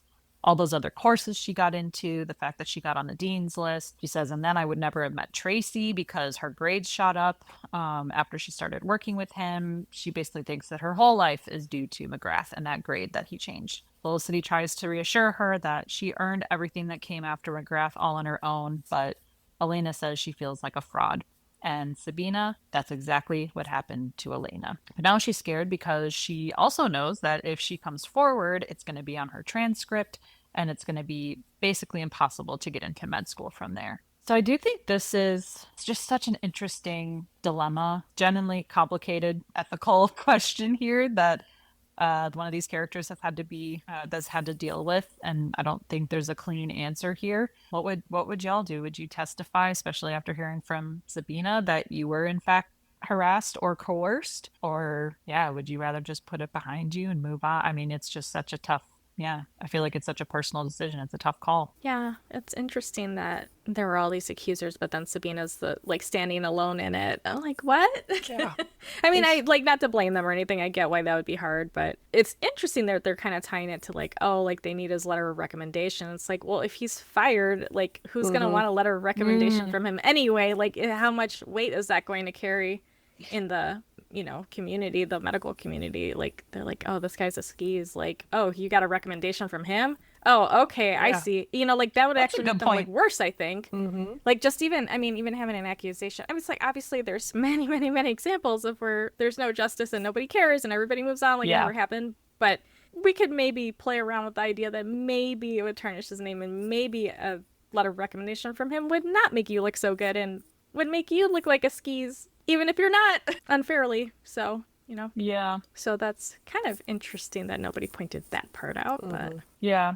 All those other courses she got into, the fact that she got on the dean's list. She says, and then I would never have met Tracy because her grades shot up after she started working with him. She basically thinks that her whole life is due to McGrath and that grade that he changed. Felicity tries to reassure her that she earned everything that came after McGrath all on her own, but Elena says she feels like a fraud. And Sabina, that's exactly what happened to Elena. But now she's scared because she also knows that if she comes forward, it's going to be on her transcript and it's going to be basically impossible to get into med school from there. So I do think this is just such an interesting dilemma, genuinely complicated ethical question here that one of these characters has had to deal with, and I don't think there's a clean answer here. What would y'all do? Would you testify, especially after hearing from Sabina, that you were in fact harassed or coerced? Or would you rather just put it behind you and move on? I mean, it's just such a tough I feel like it's such a personal decision. It's a tough call. Yeah, it's interesting that there were all these accusers, but then Sabina's standing alone in it. I'm like, what? Yeah. I mean, I like, not to blame them or anything. I get why that would be hard, but it's interesting that they're kind of tying it to like, oh, like they need his letter of recommendation. It's like, well, if he's fired, like who's going to want a letter of recommendation from him anyway? Like, how much weight is that going to carry in the community, the medical community? Like, they're like, oh, this guy's a skis. Like, oh, you got a recommendation from him? Oh, okay, I see. You know, like that would That's a actually good make them like point. worse, I think. Like just even, I mean, even having an accusation. I mean, it's like obviously there's many, many, many examples of where there's no justice and nobody cares and everybody moves on like it Yeah. never happened. But we could maybe play around with the idea that maybe it would tarnish his name and maybe a letter of recommendation from him would not make you look so good and would make you look like a skis, even if you're not unfairly. So, you know. Yeah. So that's kind of interesting that nobody pointed that part out, but Yeah.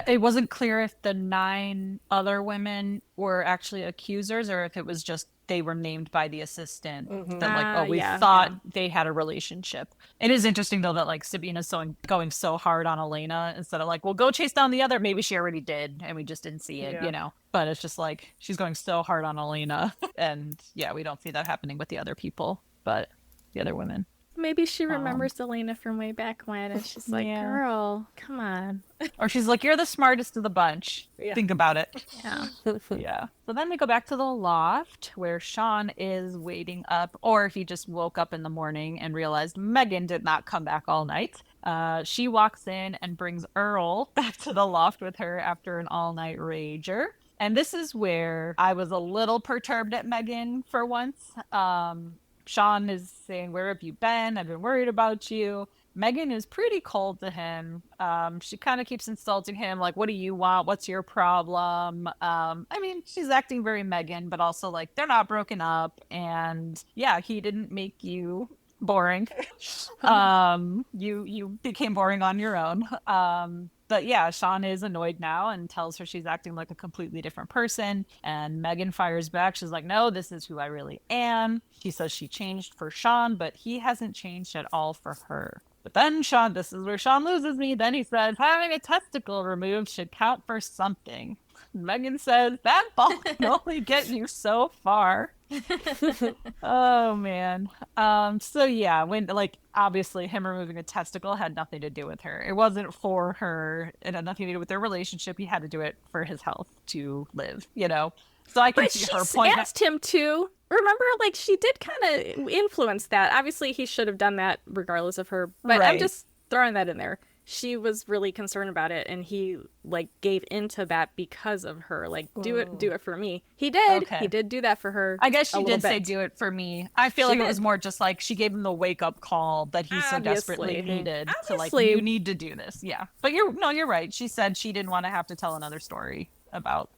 It wasn't clear if the 9 other women were actually accusers or if it was just they were named by the assistant that like, oh, we thought they had a relationship. It is interesting though that like Sabina's going so hard on Elena instead of like, well, go chase down the other. Maybe she already did and we just didn't see it, you know. But it's just like she's going so hard on Elena, and yeah, we don't see that happening with the other people, but the other women. maybe she remembers Elena from way back when, and she's like, Yeah. girl, come on. Or she's like, you're the smartest of the bunch. Think about it. Yeah. Yeah. So then we go back to the loft where Sean is waiting up, or he just woke up in the morning and realized Meghan did not come back all night. She walks in and brings Earl back to the loft with her after an all-night rager. And this is where I was a little perturbed at Meghan for once. Sean is saying, where have you been? I've been worried about you. Meghan is pretty cold to him. She kind of keeps insulting him, like, what do you want? What's your problem? I mean, she's acting very Meghan, but also like they're not broken up. And yeah, he didn't make you boring. You became boring on your own. But yeah, Sean is annoyed now and tells her she's acting like a completely different person. And Meghan fires back. She's like, no, this is who I really am. She says she changed for Sean, but he hasn't changed at all for her. But then Sean, this is where Sean loses me. Then he says, having a testicle removed should count for something. Meghan says, that ball can only get you so far. Oh man. So yeah, when like obviously him removing a testicle had nothing to do with her. It wasn't for her. It had nothing to do with their relationship. He had to do it for his health to live, you know. So I can But see she her point. asked him to. Remember, like, she did kind of influence that. Obviously, he should have done that regardless of her. But I'm Right. just throwing that in there. She was really concerned about it, and he, like, gave into that because of her. Like, do it for me. He did. Okay. He did do that for her. I guess she a little did say bit. do it for me. I feel She like it was did. more just like she gave him the wake up call that he so desperately Obviously. needed to like, Obviously. you need to do this. Yeah. But you're right. She said she didn't want to have to tell another story about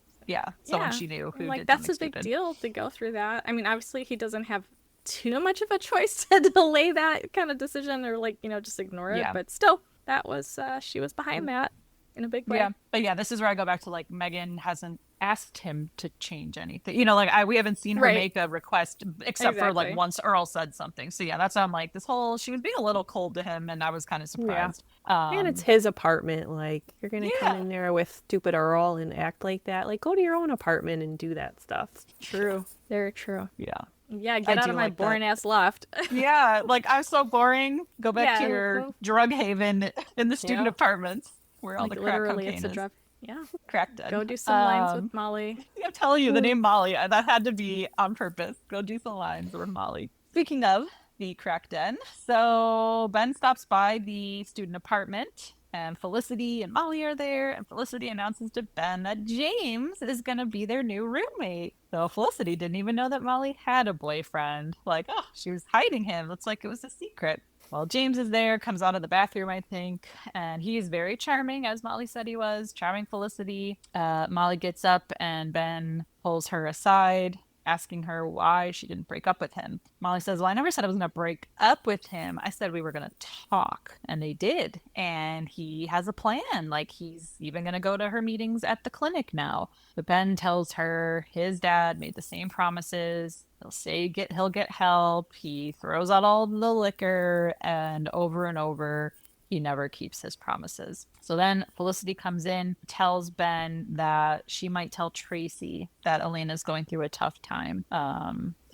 someone she knew who like did that's a something big stupid. deal to go through that. I mean, obviously he doesn't have too much of a choice to delay that kind of decision or like, you know, just ignore it. Yeah. But still, that was she was behind that in a big way. Yeah. But yeah, this is where I go back to like Meghan hasn't asked him to change anything. You know, like we haven't seen her Right. make a request except for like Exactly. once Earl said something. So yeah, that's why I'm like she was being a little cold to him and I was kind of surprised. And it's his apartment. Like, you're going to come in there with stupid Earl and act like that. Like, go to your own apartment and do that stuff. True. Very true. Yeah. Yeah, get out do of my like that. boring ass loft. Yeah, like I'm so boring. Go back to Yeah, your well- drug haven in the student Yeah. apartments where all Like the crack literally, cocaine it's a is. drug. Yeah. Crack den. Go do some lines with Molly. I'm telling you, the name Molly, that had to be on purpose. Go do some lines with Molly. Speaking of the crack den, so Ben stops by the student apartment and Felicity and Molly are there, and Felicity announces to Ben that James is going to be their new roommate. So Felicity didn't even know that Molly had a boyfriend. Like, oh, she was hiding him. Looks like it was a secret. Well, James is there, comes out of the bathroom, I think, and he's very charming, as Molly said he was. Charming Felicity. Molly gets up and Ben pulls her aside, asking her why she didn't break up with him. Molly says, well, I never said I was going to break up with him. I said we were going to talk. And they did. And he has a plan. Like, he's even going to go to her meetings at the clinic now. But Ben tells her his dad made the same promises. He'll say he'll get help. He throws out all the liquor, and over, he never keeps his promises. So then Felicity comes in, tells Ben that she might tell Tracy that Elena's going through a tough time.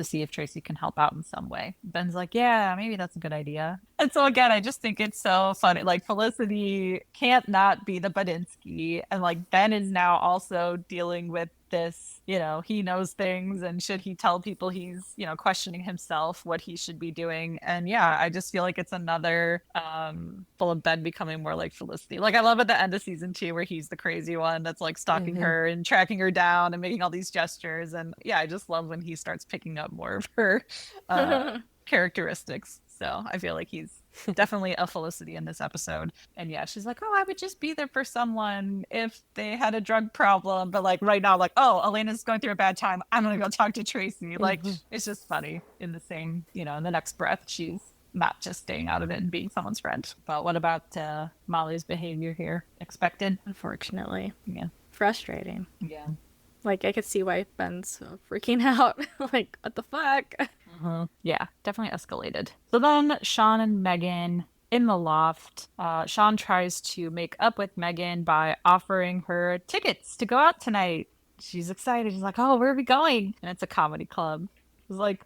to see if Tracy can help out in some way. Ben's like, yeah, maybe that's a good idea. And so again, I just think it's so funny. Like Felicity can't not be the Badinsky. And like Ben is now also dealing with this, he knows things, and should he tell people he's, questioning himself what he should be doing. And yeah, I just feel like it's another full of Ben becoming more like Felicity. Like I love at the end of season 2 where he's the crazy one that's like stalking her and tracking her down and making all these gestures. And yeah, I just love when he starts picking up more of her characteristics. So I feel like he's definitely a Felicity in this episode. And yeah, she's like, oh, I would just be there for someone if they had a drug problem. But like right now, like, oh, Elena's going through a bad time. I'm going to go talk to Tracy. Like, it's just funny in the same, in the next breath, she's not just staying out of it and being someone's friend. But what about Molly's behavior here? Expected? Unfortunately. Yeah. Frustrating. Yeah. Like, I could see why Ben's freaking out. Like, what the fuck? Yeah, definitely escalated. So then Sean and Meghan in the loft. Sean tries to make up with Meghan by offering her tickets to go out tonight. She's excited. She's like, oh, where are we going? And it's a comedy club. She's like,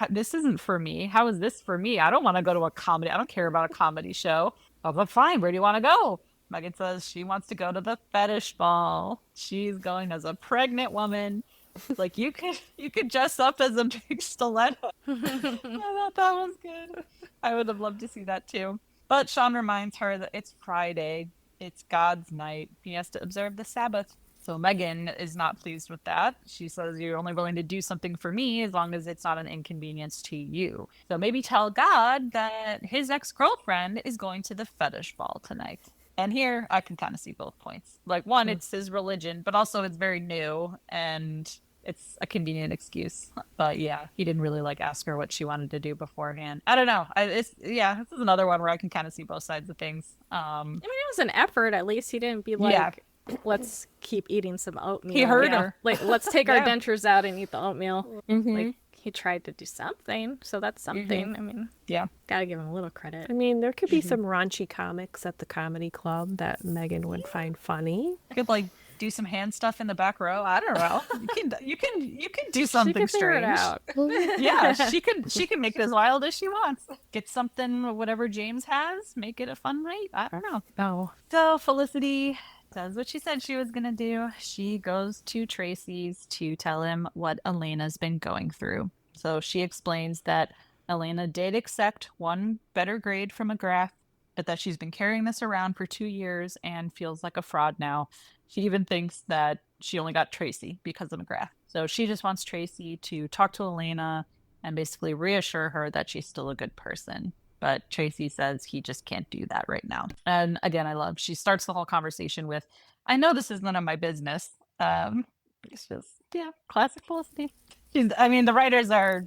this isn't for me. How is this for me? I don't want to go to a comedy. I don't care about a comedy show. Oh, but fine. Where do you want to go? Meghan says she wants to go to the fetish ball. She's going as a pregnant woman. Like, you could dress up as a big stiletto. I thought that was good. I would have loved to see that too. But Sean reminds her that it's Friday. It's God's night. He has to observe the Sabbath. So Meghan is not pleased with that. She says, you're only willing to do something for me as long as it's not an inconvenience to you. So maybe tell God that his ex-girlfriend is going to the fetish ball tonight. And here I can kind of see both points. Like, one, it's his religion, but also it's very new and it's a convenient excuse. But yeah, he didn't really ask her what she wanted to do beforehand. I don't know. This is another one where I can kind of see both sides of things. I mean, it was an effort. At least he didn't be like, let's keep eating some oatmeal. He heard her. Like, let's take our dentures out and eat the oatmeal. Like, he tried to do something, so that's something. I mean, gotta give him a little credit. I mean, there could be some raunchy comics at the comedy club that Meghan would find funny. Could do some hand stuff in the back row. I don't know. You can do something strange. Yeah, she can make it as wild as she wants. Get something, whatever James has, make it a fun night. I don't know. Oh. So Felicity does what she said she was gonna do. She goes to Tracy's to tell him what Elena's been going through. So she explains that Elena did accept one better grade from McGrath, but that she's been carrying this around for 2 years and feels like a fraud now. She even thinks that she only got Tracy because of McGrath. So she just wants Tracy to talk to Elena and basically reassure her that she's still a good person. But Tracy says he just can't do that right now. And again, she starts the whole conversation with, I know this is none of my business. It's just, classic Felicity. The writers are,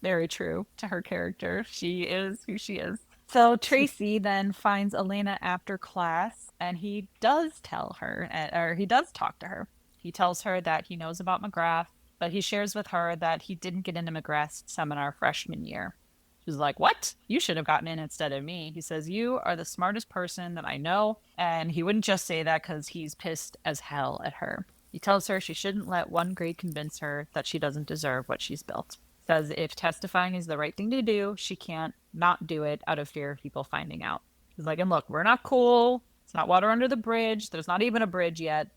very true to her character. She is who she is. So Tracy then finds Elena after class, and he does tell her, or he does talk to her. He tells her that he knows about McGrath, but he shares with her that he didn't get into McGrath's seminar freshman year. She's like, what? You should have gotten in instead of me. He says, you are the smartest person that I know, and he wouldn't just say that because he's pissed as hell at her. He tells her she shouldn't let one grade convince her that she doesn't deserve what she's built. Says if testifying is the right thing to do, she can't not do it out of fear of people finding out. He's like, and look, we're not cool. It's not water under the bridge. There's not even a bridge yet.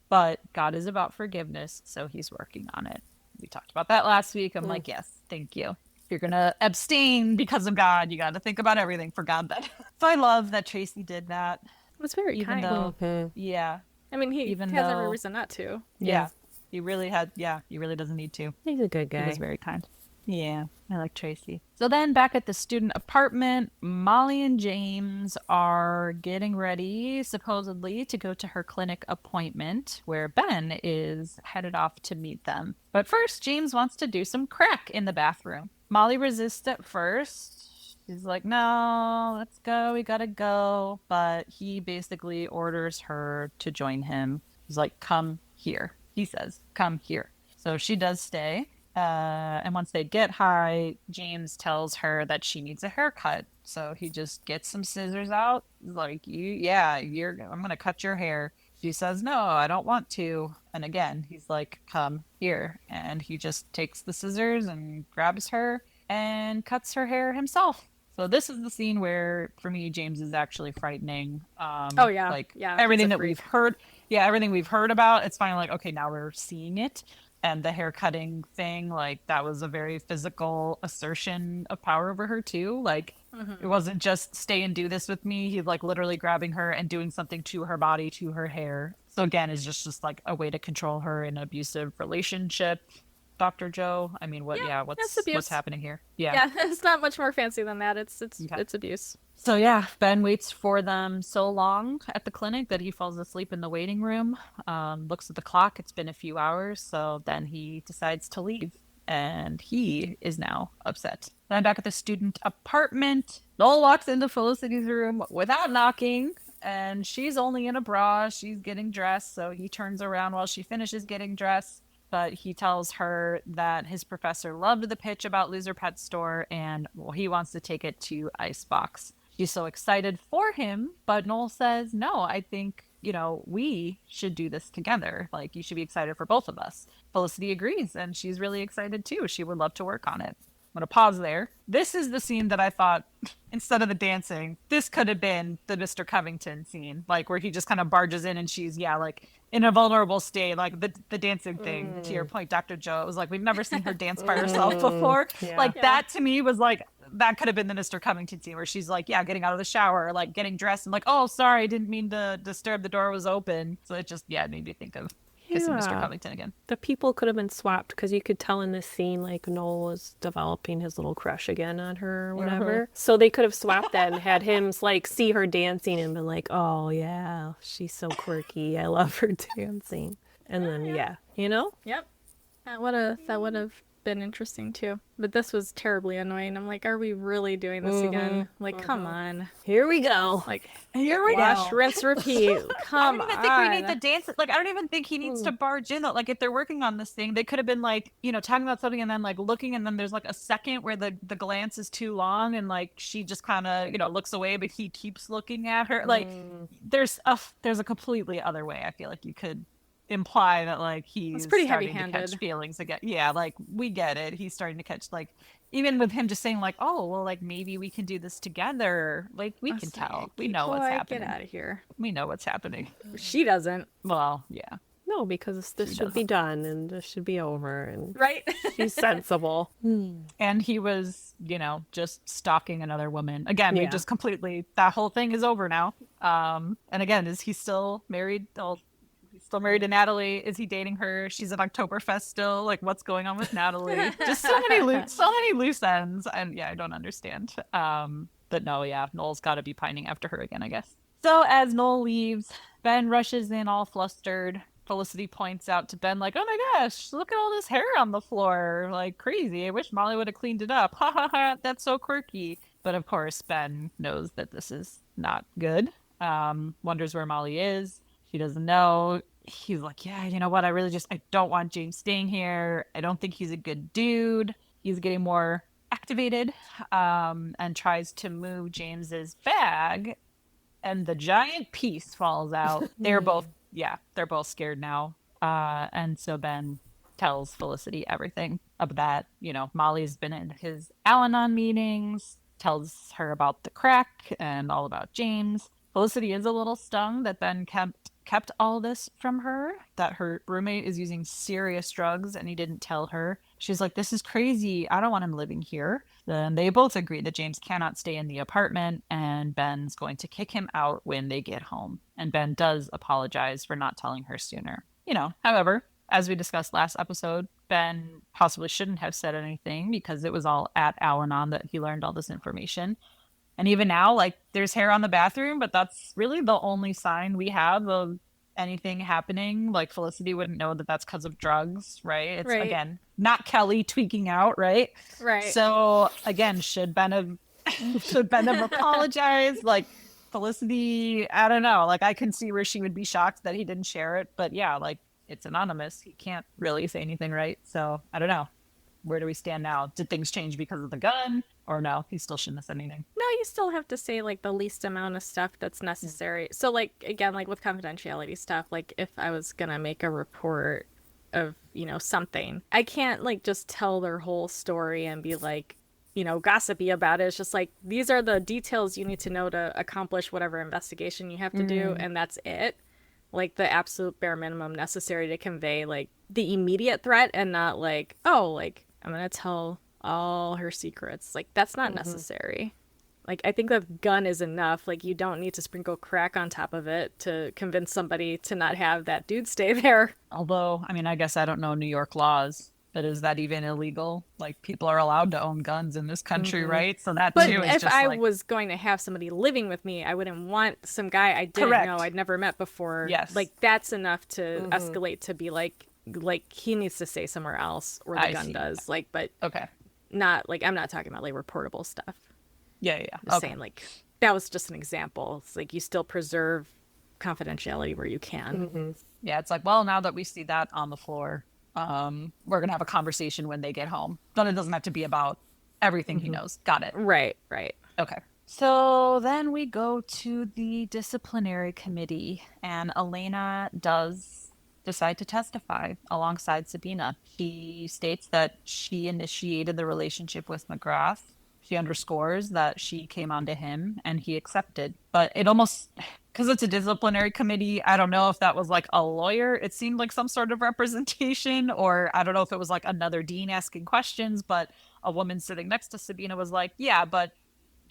But God is about forgiveness, so he's working on it. We talked about that last week. I'm like, yes, thank you. If you're going to abstain because of God, you got to think about everything for God then. So I love that Tracy did that. It was very even kind. Though, yeah. I mean, he has every reason not to. Yeah. He really doesn't need to. He's a good guy. He was very kind. Yeah, I like Tracy. So then back at the student apartment, Molly and James are getting ready, supposedly, to go to her clinic appointment where Ben is headed off to meet them. But first, James wants to do some crack in the bathroom. Molly resists at first. She's like, no, let's go. We gotta go. But he basically orders her to join him. He's like, come here. He says, come here. So she does stay. And once they get high, James tells her that she needs a haircut. So he just gets some scissors out. He's like, I'm going to cut your hair. She says, no, I don't want to. And again, he's like, come here. And he just takes the scissors and grabs her and cuts her hair himself. So this is the scene where, for me, James is actually frightening. Oh yeah, Like yeah. everything that we've heard, everything we've heard about, it's finally like, okay, now we're seeing it. And the hair cutting thing, like that was a very physical assertion of power over her too. Like it wasn't just stay and do this with me. He's like literally grabbing her and doing something to her body, to her hair. So again, it's just like a way to control her in an abusive relationship. Dr. Joe. I mean, what's happening here? Yeah, it's not much more fancy than that. It's abuse. So yeah, Ben waits for them so long at the clinic that he falls asleep in the waiting room. Looks at the clock. It's been a few hours, so then he decides to leave, and he is now upset. Then back at the student apartment, Noel walks into Felicity's room without knocking, and she's only in a bra. She's getting dressed, so he turns around while she finishes getting dressed. But he tells her that his professor loved the pitch about Loser Pet Store, and well, he wants to take it to Icebox. She's so excited for him, but Noel says, no, I think, we should do this together. Like, you should be excited for both of us. Felicity agrees, and she's really excited too. She would love to work on it. I'm going to pause there. This is the scene that I thought, instead of the dancing, this could have been the Mr. Covington scene, like where he just kind of barges in and she's, like in a vulnerable state, like the dancing thing. To your point, Dr. Joe, it was like, we've never seen her dance by herself before. That to me was like, that could have been the Mr. Covington scene where she's like, getting out of the shower, like getting dressed and like, oh, sorry, didn't mean to disturb, the door was open. So it just, made me think of kissing Mr. Covington again. The people could have been swapped because you could tell in this scene like Noel was developing his little crush again on her or whatever. So they could have swapped that and had him like see her dancing and been like, oh yeah, she's so quirky. I love her dancing. And then Yep. That would have been interesting too. But this was terribly annoying. I'm like, are we really doing this again? Like, come on. Here we go. Like, here we wash, go. rinse, repeat. Come on. I don't even think we need the dance. Like, I don't even think he needs to barge in. Like, if they're working on this thing, they could have been like, talking about something and then like looking, and then there's like a second where the glance is too long and like she just kind of looks away, but he keeps looking at her. Like, there's a completely other way. I feel like you could imply that like he's pretty starting heavy-handed. to catch feelings again. Yeah, like we get it. He's starting to catch, like, even with him just saying like, oh well, like maybe we can do this together. Like we can tell. We know what's happening. Get out of here. We know what's happening. She doesn't. Well, yeah. No, because this should be done and this should be over and right. She's sensible. And he was, just stalking another woman. Again, we just completely, that whole thing is over now. And again, is he still married? Still married to Natalie? Is he dating her? She's at Oktoberfest still. Like, what's going on with Natalie? Just so many loose ends, and I don't understand. But no, Noel's got to be pining after her again, I guess. So as Noel leaves, Ben rushes in all flustered. Felicity points out to Ben, like, oh my gosh, look at all this hair on the floor, like crazy. I wish Molly would have cleaned it up. Ha ha ha, that's so quirky. But of course, Ben knows that this is not good. Wonders where Molly is. She doesn't know. He's like, yeah, you know what? I don't want James staying here. I don't think he's a good dude. He's getting more activated, and tries to move James's bag, and the giant piece falls out. They're both scared now. And so Ben tells Felicity everything about that. Molly's been in his Al-Anon meetings, tells her about the crack and all about James. Felicity is a little stung that Ben kept all this from her, that her roommate is using serious drugs and he didn't tell her. She's like, this is crazy. I don't want him living here. Then they both agree that James cannot stay in the apartment and Ben's going to kick him out when they get home. And Ben does apologize for not telling her sooner. However, as we discussed last episode, Ben possibly shouldn't have said anything because it was all at Al-Anon that he learned all this information. And even now, like, there's hair on the bathroom, but that's really the only sign we have of anything happening. Like, Felicity wouldn't know that that's because of drugs, right? It's, again, not Kelly tweaking out, right? Right. So, again, should Ben have apologized? Like, Felicity, I don't know. Like, I can see where she would be shocked that he didn't share it. But, yeah, like, it's anonymous. He can't really say anything, right? So, I don't know. where do we stand now? Did things change because of the gun, or no? He still shouldn't have said anything. No, you still have to say like the least amount of stuff that's necessary. So like again, like with confidentiality stuff, like if I was gonna make a report of, you know, something, I can't like just tell their whole story and be like, you know, gossipy about it. It's just like, these are the details you need to know to accomplish whatever investigation you have to do, and that's it. Like the absolute bare minimum necessary to convey like the immediate threat, and not like, oh, like I'm gonna tell all her secrets. Like that's not necessary. Like I think the gun is enough. Like you don't need to sprinkle crack on top of it to convince somebody to not have that dude stay there. Although, I mean, I guess I don't know New York laws, but is that even illegal? Like people are allowed to own guns in this country, right? So that But too is if just I like, was going to have somebody living with me, I wouldn't want some guy I didn't Correct. know, I'd never met before. Yes. Like that's enough to escalate to be like he needs to stay somewhere else, or the I gun see. does. Like, but okay. not like, I'm not talking about like reportable stuff. Yeah, yeah. Just Okay. saying like that was just an example. It's like you still preserve confidentiality where you can. Yeah, it's like, well, now that we see that on the floor, we're gonna have a conversation when they get home. But it doesn't have to be about everything he knows. Got it. Right, right. Okay. So then we go to the disciplinary committee, and Elena does decide to testify alongside Sabina. She states that she initiated the relationship with McGrath. She underscores that she came onto him and he accepted. But it almost, because it's a disciplinary committee, I don't know if that was like a lawyer. It seemed like some sort of representation, or I don't know if it was like another dean asking questions, but a woman sitting next to Sabina was like, yeah, but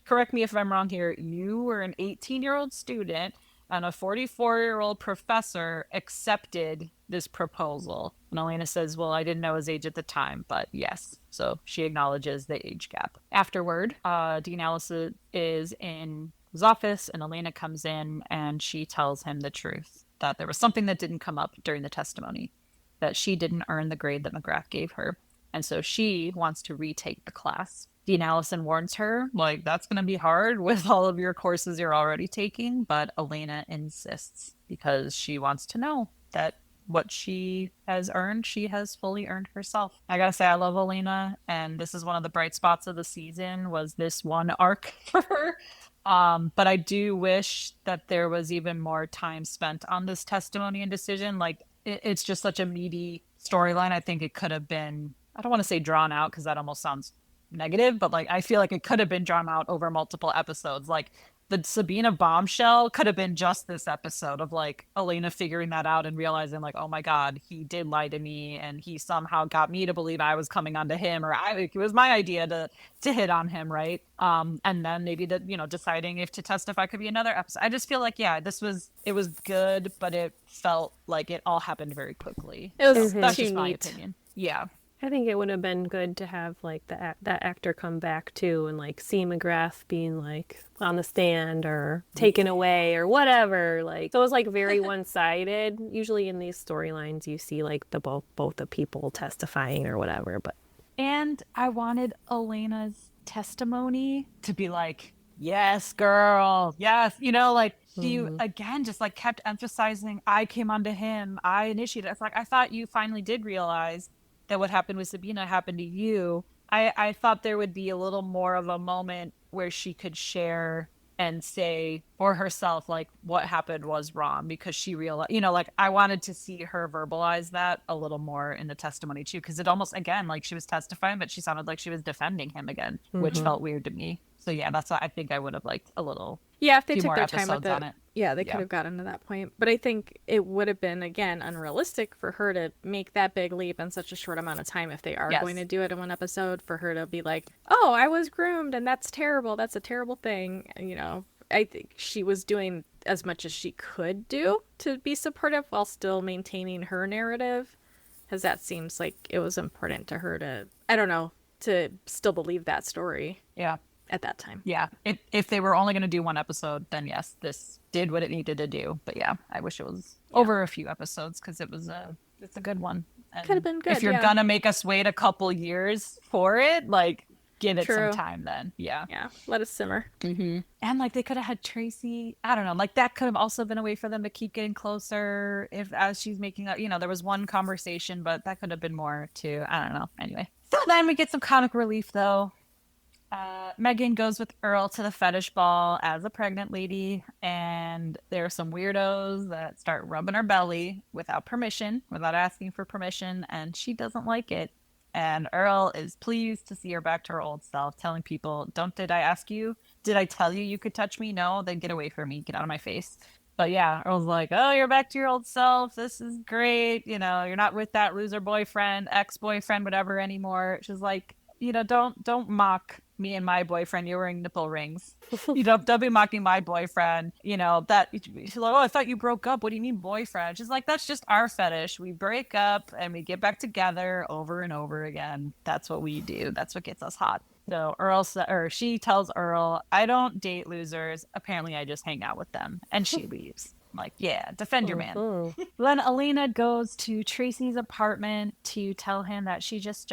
correct me if I'm wrong here, you were an 18-year-old student and a 44-year-old professor accepted this proposal. And Elena says, well, I didn't know his age at the time, but yes. So she acknowledges the age gap. Afterward, Dean Allison is in his office, and Elena comes in and she tells him the truth, that there was something that didn't come up during the testimony, that she didn't earn the grade that McGrath gave her. And so she wants to retake the class. Dean Allison warns her, like, that's going to be hard with all of your courses you're already taking. But Elena insists because she wants to know that what she has earned, she has fully earned herself. I gotta say, I love Elena, and this is one of the bright spots of the season, was this one arc for her. But I do wish that there was even more time spent on this testimony and decision. Like, it's just such a meaty storyline. I think it could have been, I don't want to say drawn out because that almost sounds negative, but like I feel like it could have been drawn out over multiple episodes. Like the Sabina bombshell could have been just this episode of like Elena figuring that out and realizing like, oh my God, he did lie to me and he somehow got me to believe I was coming onto him, or it was my idea to hit on him, right? And then maybe deciding if to testify could be another episode. I just feel like, yeah, it was good, but it felt like it all happened very quickly. It was That's too just my neat. opinion. Yeah. I think it would have been good to have like that actor come back too, and like see McGrath being like on the stand or taken away or whatever. Like, so it was like very one-sided. Usually in these storylines, you see like the both the people testifying or whatever. But And I wanted Elena's testimony to be like, yes, girl, yes. Like she again just like kept emphasizing, I came onto him, I initiated. It's like, I thought you finally did realize that what happened with Sabina happened to you. I thought there would be a little more of a moment where she could share and say for herself, like, what happened was wrong, because she realized, like I wanted to see her verbalize that a little more in the testimony too, because it almost, again, like she was testifying, but she sounded like she was defending him again, which felt weird to me. So yeah, that's what I think I would have liked a little. Yeah, if they few took more their time with episodes on it. it. Yeah, they could have gotten to that point. But I think it would have been, again, unrealistic for her to make that big leap in such a short amount of time if they are Yes. going to do it in one episode, for her to be like, oh, I was groomed and that's terrible. That's a terrible thing. I think she was doing as much as she could do to be supportive while still maintaining her narrative, because that seems like it was important to her to, I don't know, to still believe that story. Yeah. At that time. Yeah. If they were only going to do one episode, then yes, this did what it needed to do. But yeah, I wish it was over a few episodes, because it's a good one. Could have been good. If you're going to make us wait a couple years for it, like, give it some time then. Yeah. Yeah. Let it simmer. Mm-hmm. And like they could have had Tracy. I don't know. Like that could have also been a way for them to keep getting closer. If as she's making up, there was one conversation, but that could have been more too. I don't know. Anyway. So then we get some comic relief, though. Meghan goes with Earl to the fetish ball as a pregnant lady, and there are some weirdos that start rubbing her belly without permission, without asking for permission, and she doesn't like it. And Earl is pleased to see her back to her old self, telling people, did I ask you? Did I tell you could touch me? No, then get away from me. Get out of my face. But yeah, Earl's like, oh, you're back to your old self. This is great. You're not with that loser boyfriend, ex-boyfriend, whatever anymore. She's like, don't mock me and my boyfriend. You're wearing nipple rings. Don't be mocking my boyfriend. That she's like, oh, I thought you broke up. What do you mean boyfriend? She's like, that's just our fetish. We break up and we get back together over and over again. That's what we do. That's what gets us hot. So she tells Earl, I don't date losers. Apparently I just hang out with them. And she leaves. I'm like, yeah, defend your man. Then Elena goes to Tracy's apartment to tell him that she just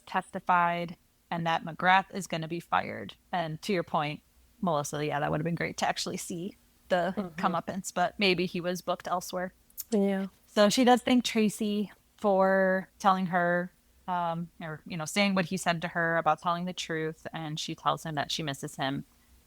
testified and that McGrath is going to be fired. And to your point, Melissa, yeah, that would have been great to actually see the comeuppance, but maybe he was booked elsewhere. Yeah. So she does thank Tracy for telling her, saying what he said to her about telling the truth. And she tells him that she misses him.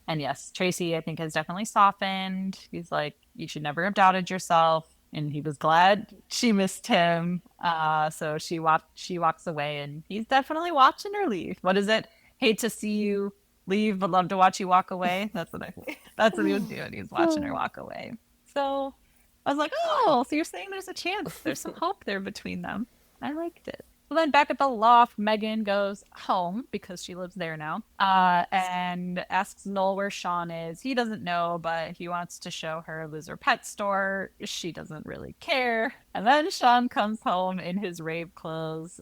And yes, Tracy, I think, has definitely softened. He's like, you should never have doubted yourself. And he was glad she missed him. So she walks away, and he's definitely watching her leave. What is it? Hate to see you leave, but love to watch you walk away. That's what he was doing. He was watching her walk away. So I was like, oh, so you're saying there's a chance. There's some hope there between them. I liked it. Well, then back at the loft, Meghan goes home because she lives there now, and asks Noel where Sean is. He doesn't know, but he wants to show her loser pet store. She doesn't really care. And then Sean comes home in his rave clothes,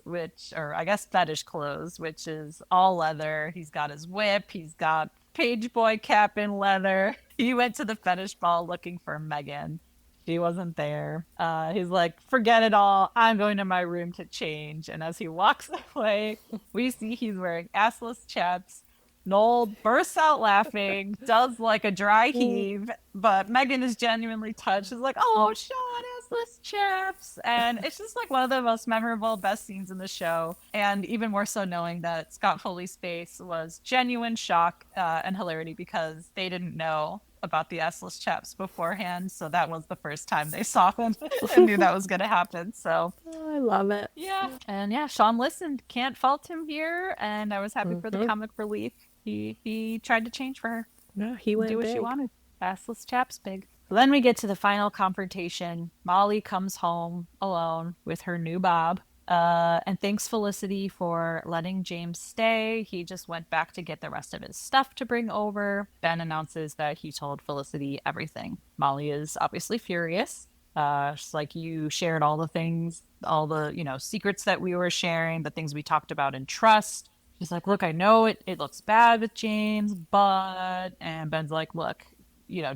or I guess fetish clothes, which is all leather. He's got his whip. He's got page boy cap in leather. He went to the fetish ball looking for Meghan. She wasn't there. He's like, forget it all. I'm going to my room to change. And as he walks away, we see he's wearing assless chaps. Noel bursts out laughing, does like a dry heave, but Meghan is genuinely touched. She's like, oh, Sean, assless chaps. And it's just like one of the most memorable, best scenes in the show. And even more so knowing that Scott Foley's face was genuine shock and hilarity because they didn't know about the assless chaps beforehand, so that was the first time they saw him and knew that was going to happen. So I love it. Yeah. And yeah, Sean listened. Can't fault him here, and I was happy for the comic relief. He tried to change for her. No, he went do what big. she wanted. Assless chaps big. Then we get to the final confrontation. Molly comes home alone with her new Bob. And thanks Felicity for letting James stay. He just went back to get the rest of his stuff to bring over. Ben announces that he told Felicity everything. Molly is obviously furious. She's like, you shared all the things, all the, secrets that we were sharing, the things we talked about in trust. She's like, look, I know it looks bad with James, but, and Ben's like, look,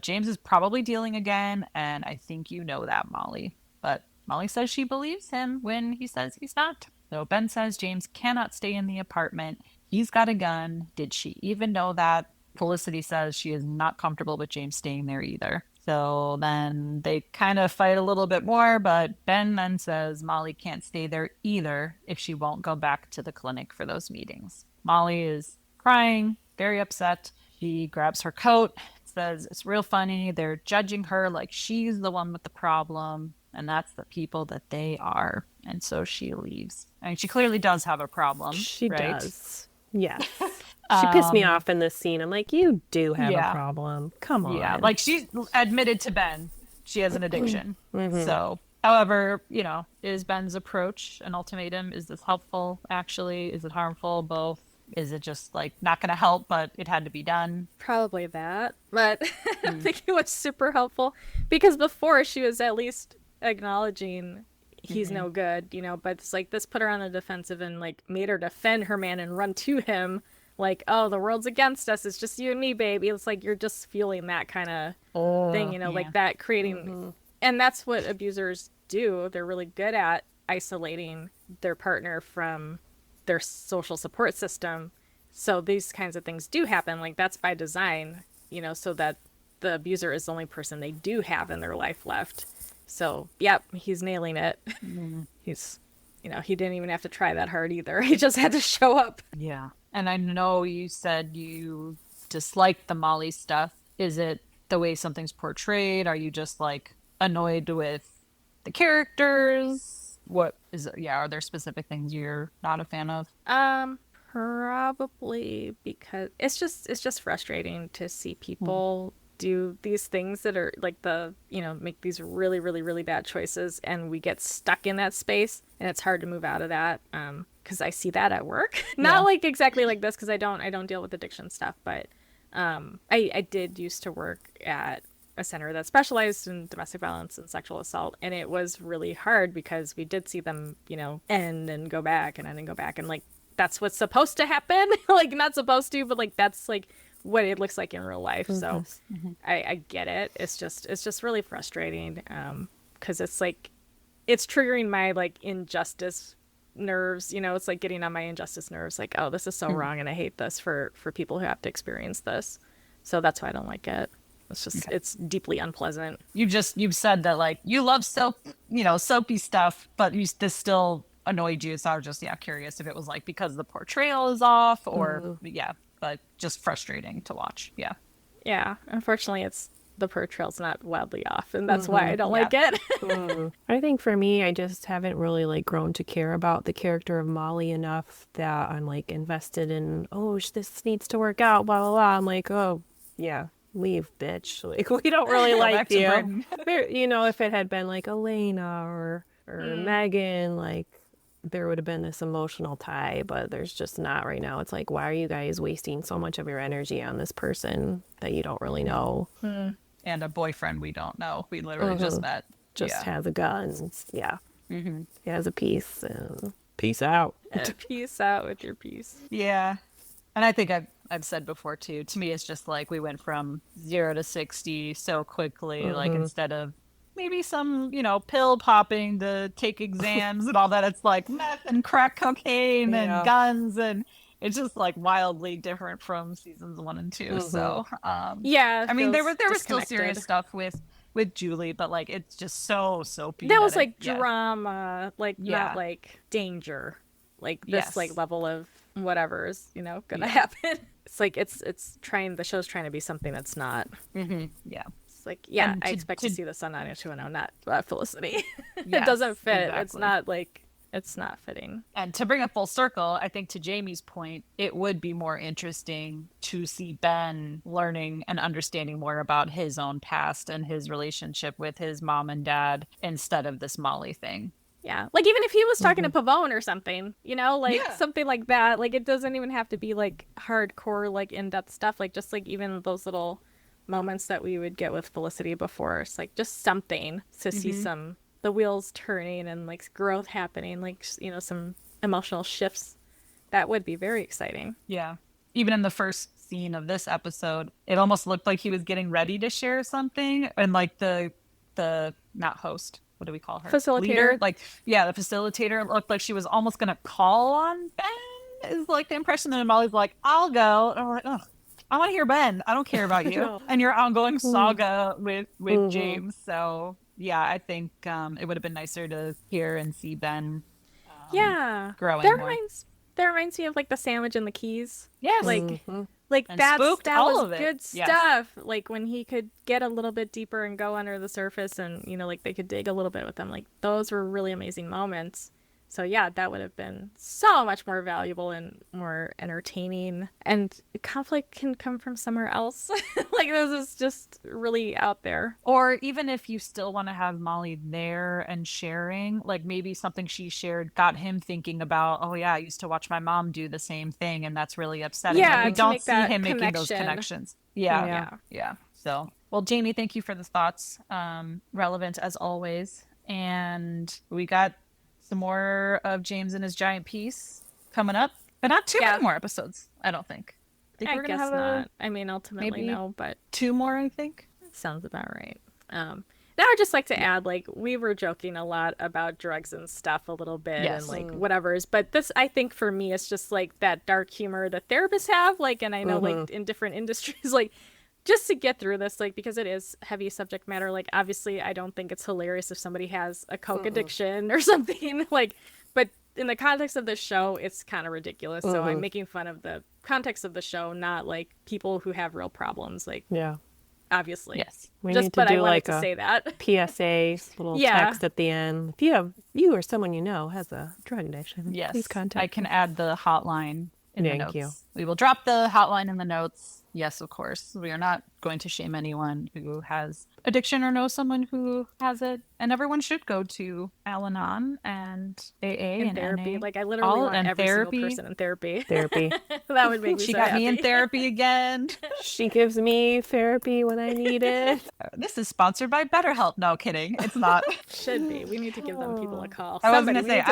James is probably dealing again, and I think you know that, Molly. But Molly says she believes him when he says he's not. So Ben says James cannot stay in the apartment. He's got a gun. Did she even know that? Felicity says she is not comfortable with James staying there either. So then they kind of fight a little bit more, but Ben then says Molly can't stay there either if she won't go back to the clinic for those meetings. Molly is crying, very upset. She grabs her coat, says it's real funny. They're judging her like she's the one with the problem. And that's the people that they are. And so she leaves. I mean, she clearly does have a problem. She right? does. Yes. She pissed me off in this scene. I'm like, you do have a problem. Come on. Yeah, like she admitted to Ben she has an addiction. So, however, is Ben's approach an ultimatum? Is this helpful, actually? Is it harmful? Both? Is it just not going to help, but it had to be done? Probably that. But I think it was super helpful because before she was at least acknowledging he's no good, but it's this put her on the defensive and made her defend her man and run to him oh, the world's against us, it's just you and me, baby. It's you're just feeling that kind of thing, that creating and that's what abusers do. They're really good at isolating their partner from their social support system. So these kinds of things do happen, that's by design, so that the abuser is the only person they do have in their life left. So, yep, he's nailing it. He's he didn't even have to try that hard either. He just had to show up. Yeah. And I know you said you dislike the Molly stuff. Is it the way something's portrayed? Are you just like annoyed with the characters? What is it? Yeah, are there specific things you're not a fan of? Probably because it's just frustrating to see people do these things that are like make these really, really, really bad choices, and we get stuck in that space, and it's hard to move out of that. Because I see that at work, not like exactly like this, because I don't deal with addiction stuff, but I did used to work at a center that specialized in domestic violence and sexual assault, and it was really hard because we did see them, end and go back and end and go back, and like that's what's supposed to happen. Like, not supposed to, but like that's like what it looks like in real life. So I get it. It's just really frustrating, because it's like it's triggering my like injustice nerves. It's like getting on my injustice nerves, like, oh, this is so wrong, and I hate this for people who have to experience this. So that's why I don't like it. It's just it's deeply unpleasant. You've said that like you love soapy stuff, but this still annoyed you. So I was just curious if it was like because the portrayal is off, or but just frustrating to watch. Yeah, unfortunately the portrayal's not wildly off, and that's why I don't like it. I think for me, I just haven't really like grown to care about the character of Molly enough that I'm like invested in, oh, this needs to work out, blah blah blah. I'm like, oh yeah, leave, bitch. Like, we don't really like you. If it had been like Elena or Meghan, like there would have been this emotional tie, but there's just not right now. It's like, why are you guys wasting so much of your energy on this person that you don't really know? And a boyfriend we don't know. We literally just met. Has a gun. Yeah. He has a piece. And peace out. Peace out with your piece. Yeah. And I think I've said before too, to me it's just like we went from 0 to 60 so quickly. Like, instead of maybe some, pill popping to take exams and all that, it's like meth and crack cocaine and guns, and it's just like wildly different from seasons 1 and 2. So I mean, there was still serious stuff with Julie, but like it's just so soapy. That was like drama, like not like danger, like this like level of whatever is gonna happen. It's like the show's trying to be something that's not. It's like I expect to see the sun on 90210, not Felicity. It doesn't fit. Exactly. It's not like. It's not fitting. And to bring it full circle, I think to Jamie's point, it would be more interesting to see Ben learning and understanding more about his own past and his relationship with his mom and dad instead of this Molly thing. Yeah. Like, even if he was talking to Pavone or something, something like that. Like, it doesn't even have to be like hardcore, like in-depth stuff. Like, just like even those little moments that we would get with Felicity before. It's like just something to see the wheels turning and like growth happening, like some emotional shifts. That would be very exciting. Yeah. Even in the first scene of this episode, it almost looked like he was getting ready to share something, and like the not host, what do we call her, facilitator, leader? Like the facilitator looked like she was almost gonna call on Ben, is like the impression. That Molly's like, I'll go, and I'm like, oh, I want to hear Ben, I don't care about you. And your ongoing saga with James. So yeah, I think it would have been nicer to hear and see Ben growing more. That reminds me of like the sandwich and the keys. Yes. Like and that was it. Good stuff. Like when he could get a little bit deeper and go under the surface, and like they could dig a little bit with them. Like those were really amazing moments. So yeah, that would have been so much more valuable and more entertaining. And conflict can come from somewhere else. Like, this is just really out there. Or even if you still want to have Molly there and sharing, like maybe something she shared got him thinking about, oh yeah, I used to watch my mom do the same thing, and that's really upsetting. Yeah, like, we don't see him connection. making those connections. Yeah. So, well, Jamie, thank you for the thoughts. Relevant as always. And we got some more of James and his giant piece coming up, but not too many more episodes, I don't think. I guess not. I mean, ultimately, no, but 2 more, I think. Sounds about right. Now I'd just like to add, like, we were joking a lot about drugs and stuff a little bit, and like whatever's, but this, I think for me, it's just like that dark humor that therapists have, like, and I know like in different industries, like, just to get through this, like, because it is heavy subject matter, like, obviously I don't think it's hilarious if somebody has a coke addiction or something, like, But in the context of the show, it's kind of ridiculous. So I'm making fun of the context of the show, not like people who have real problems. Like, obviously. Yes. We need to do like a say that. PSA little text at the end. If you or someone you know has a drug addiction, please contact I can add the hotline in the notes. Thank you. We will drop the hotline in the notes. Yes, of course. We are not going to shame anyone who has addiction or knows someone who has it. And everyone should go to Al-Anon and AA and therapy. NA. Like, I literally want every single person in therapy. That would make me She so got happy. me in therapy again. She gives me therapy when I need it. This is sponsored by BetterHelp. No, kidding. It's not. Should be. We need to give them people a call. I was going to say,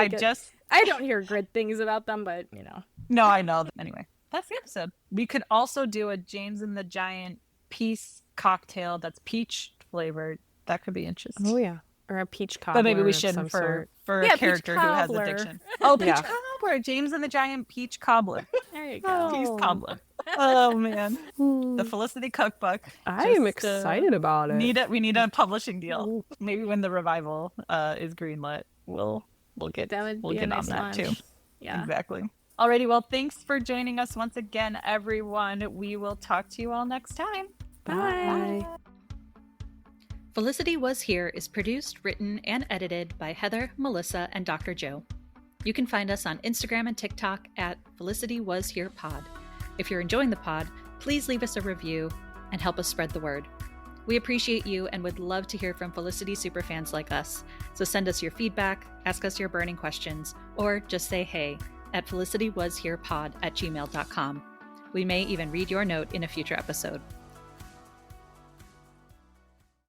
I don't hear good things about them, but, you know. No, I know. Anyway, that's the episode. We could also do a James and the Giant peace cocktail that's peach flavored. That could be interesting. Oh, yeah. Or a peach cobbler. But maybe we shouldn't for a character who has addiction. Oh, peach cobbler. James and the Giant peach cobbler. There you go. Peach cobbler. Oh, man. The Felicity cookbook. I am excited about it. We need a publishing deal. Maybe when the revival is greenlit, we'll get on that too. Yeah. Exactly. Alrighty, well, thanks for joining us once again, everyone. We will talk to you all next time. Bye. Felicity Was Here is produced, written, and edited by Heather, Melissa, and Dr. Joe. You can find us on Instagram and TikTok at Felicity Was Here Pod. If you're enjoying the pod, please leave us a review and help us spread the word. We appreciate you and would love to hear from Felicity superfans like us. So send us your feedback, ask us your burning questions, or just say hey at felicitywasherepod@gmail.com. We may even read your note in a future episode.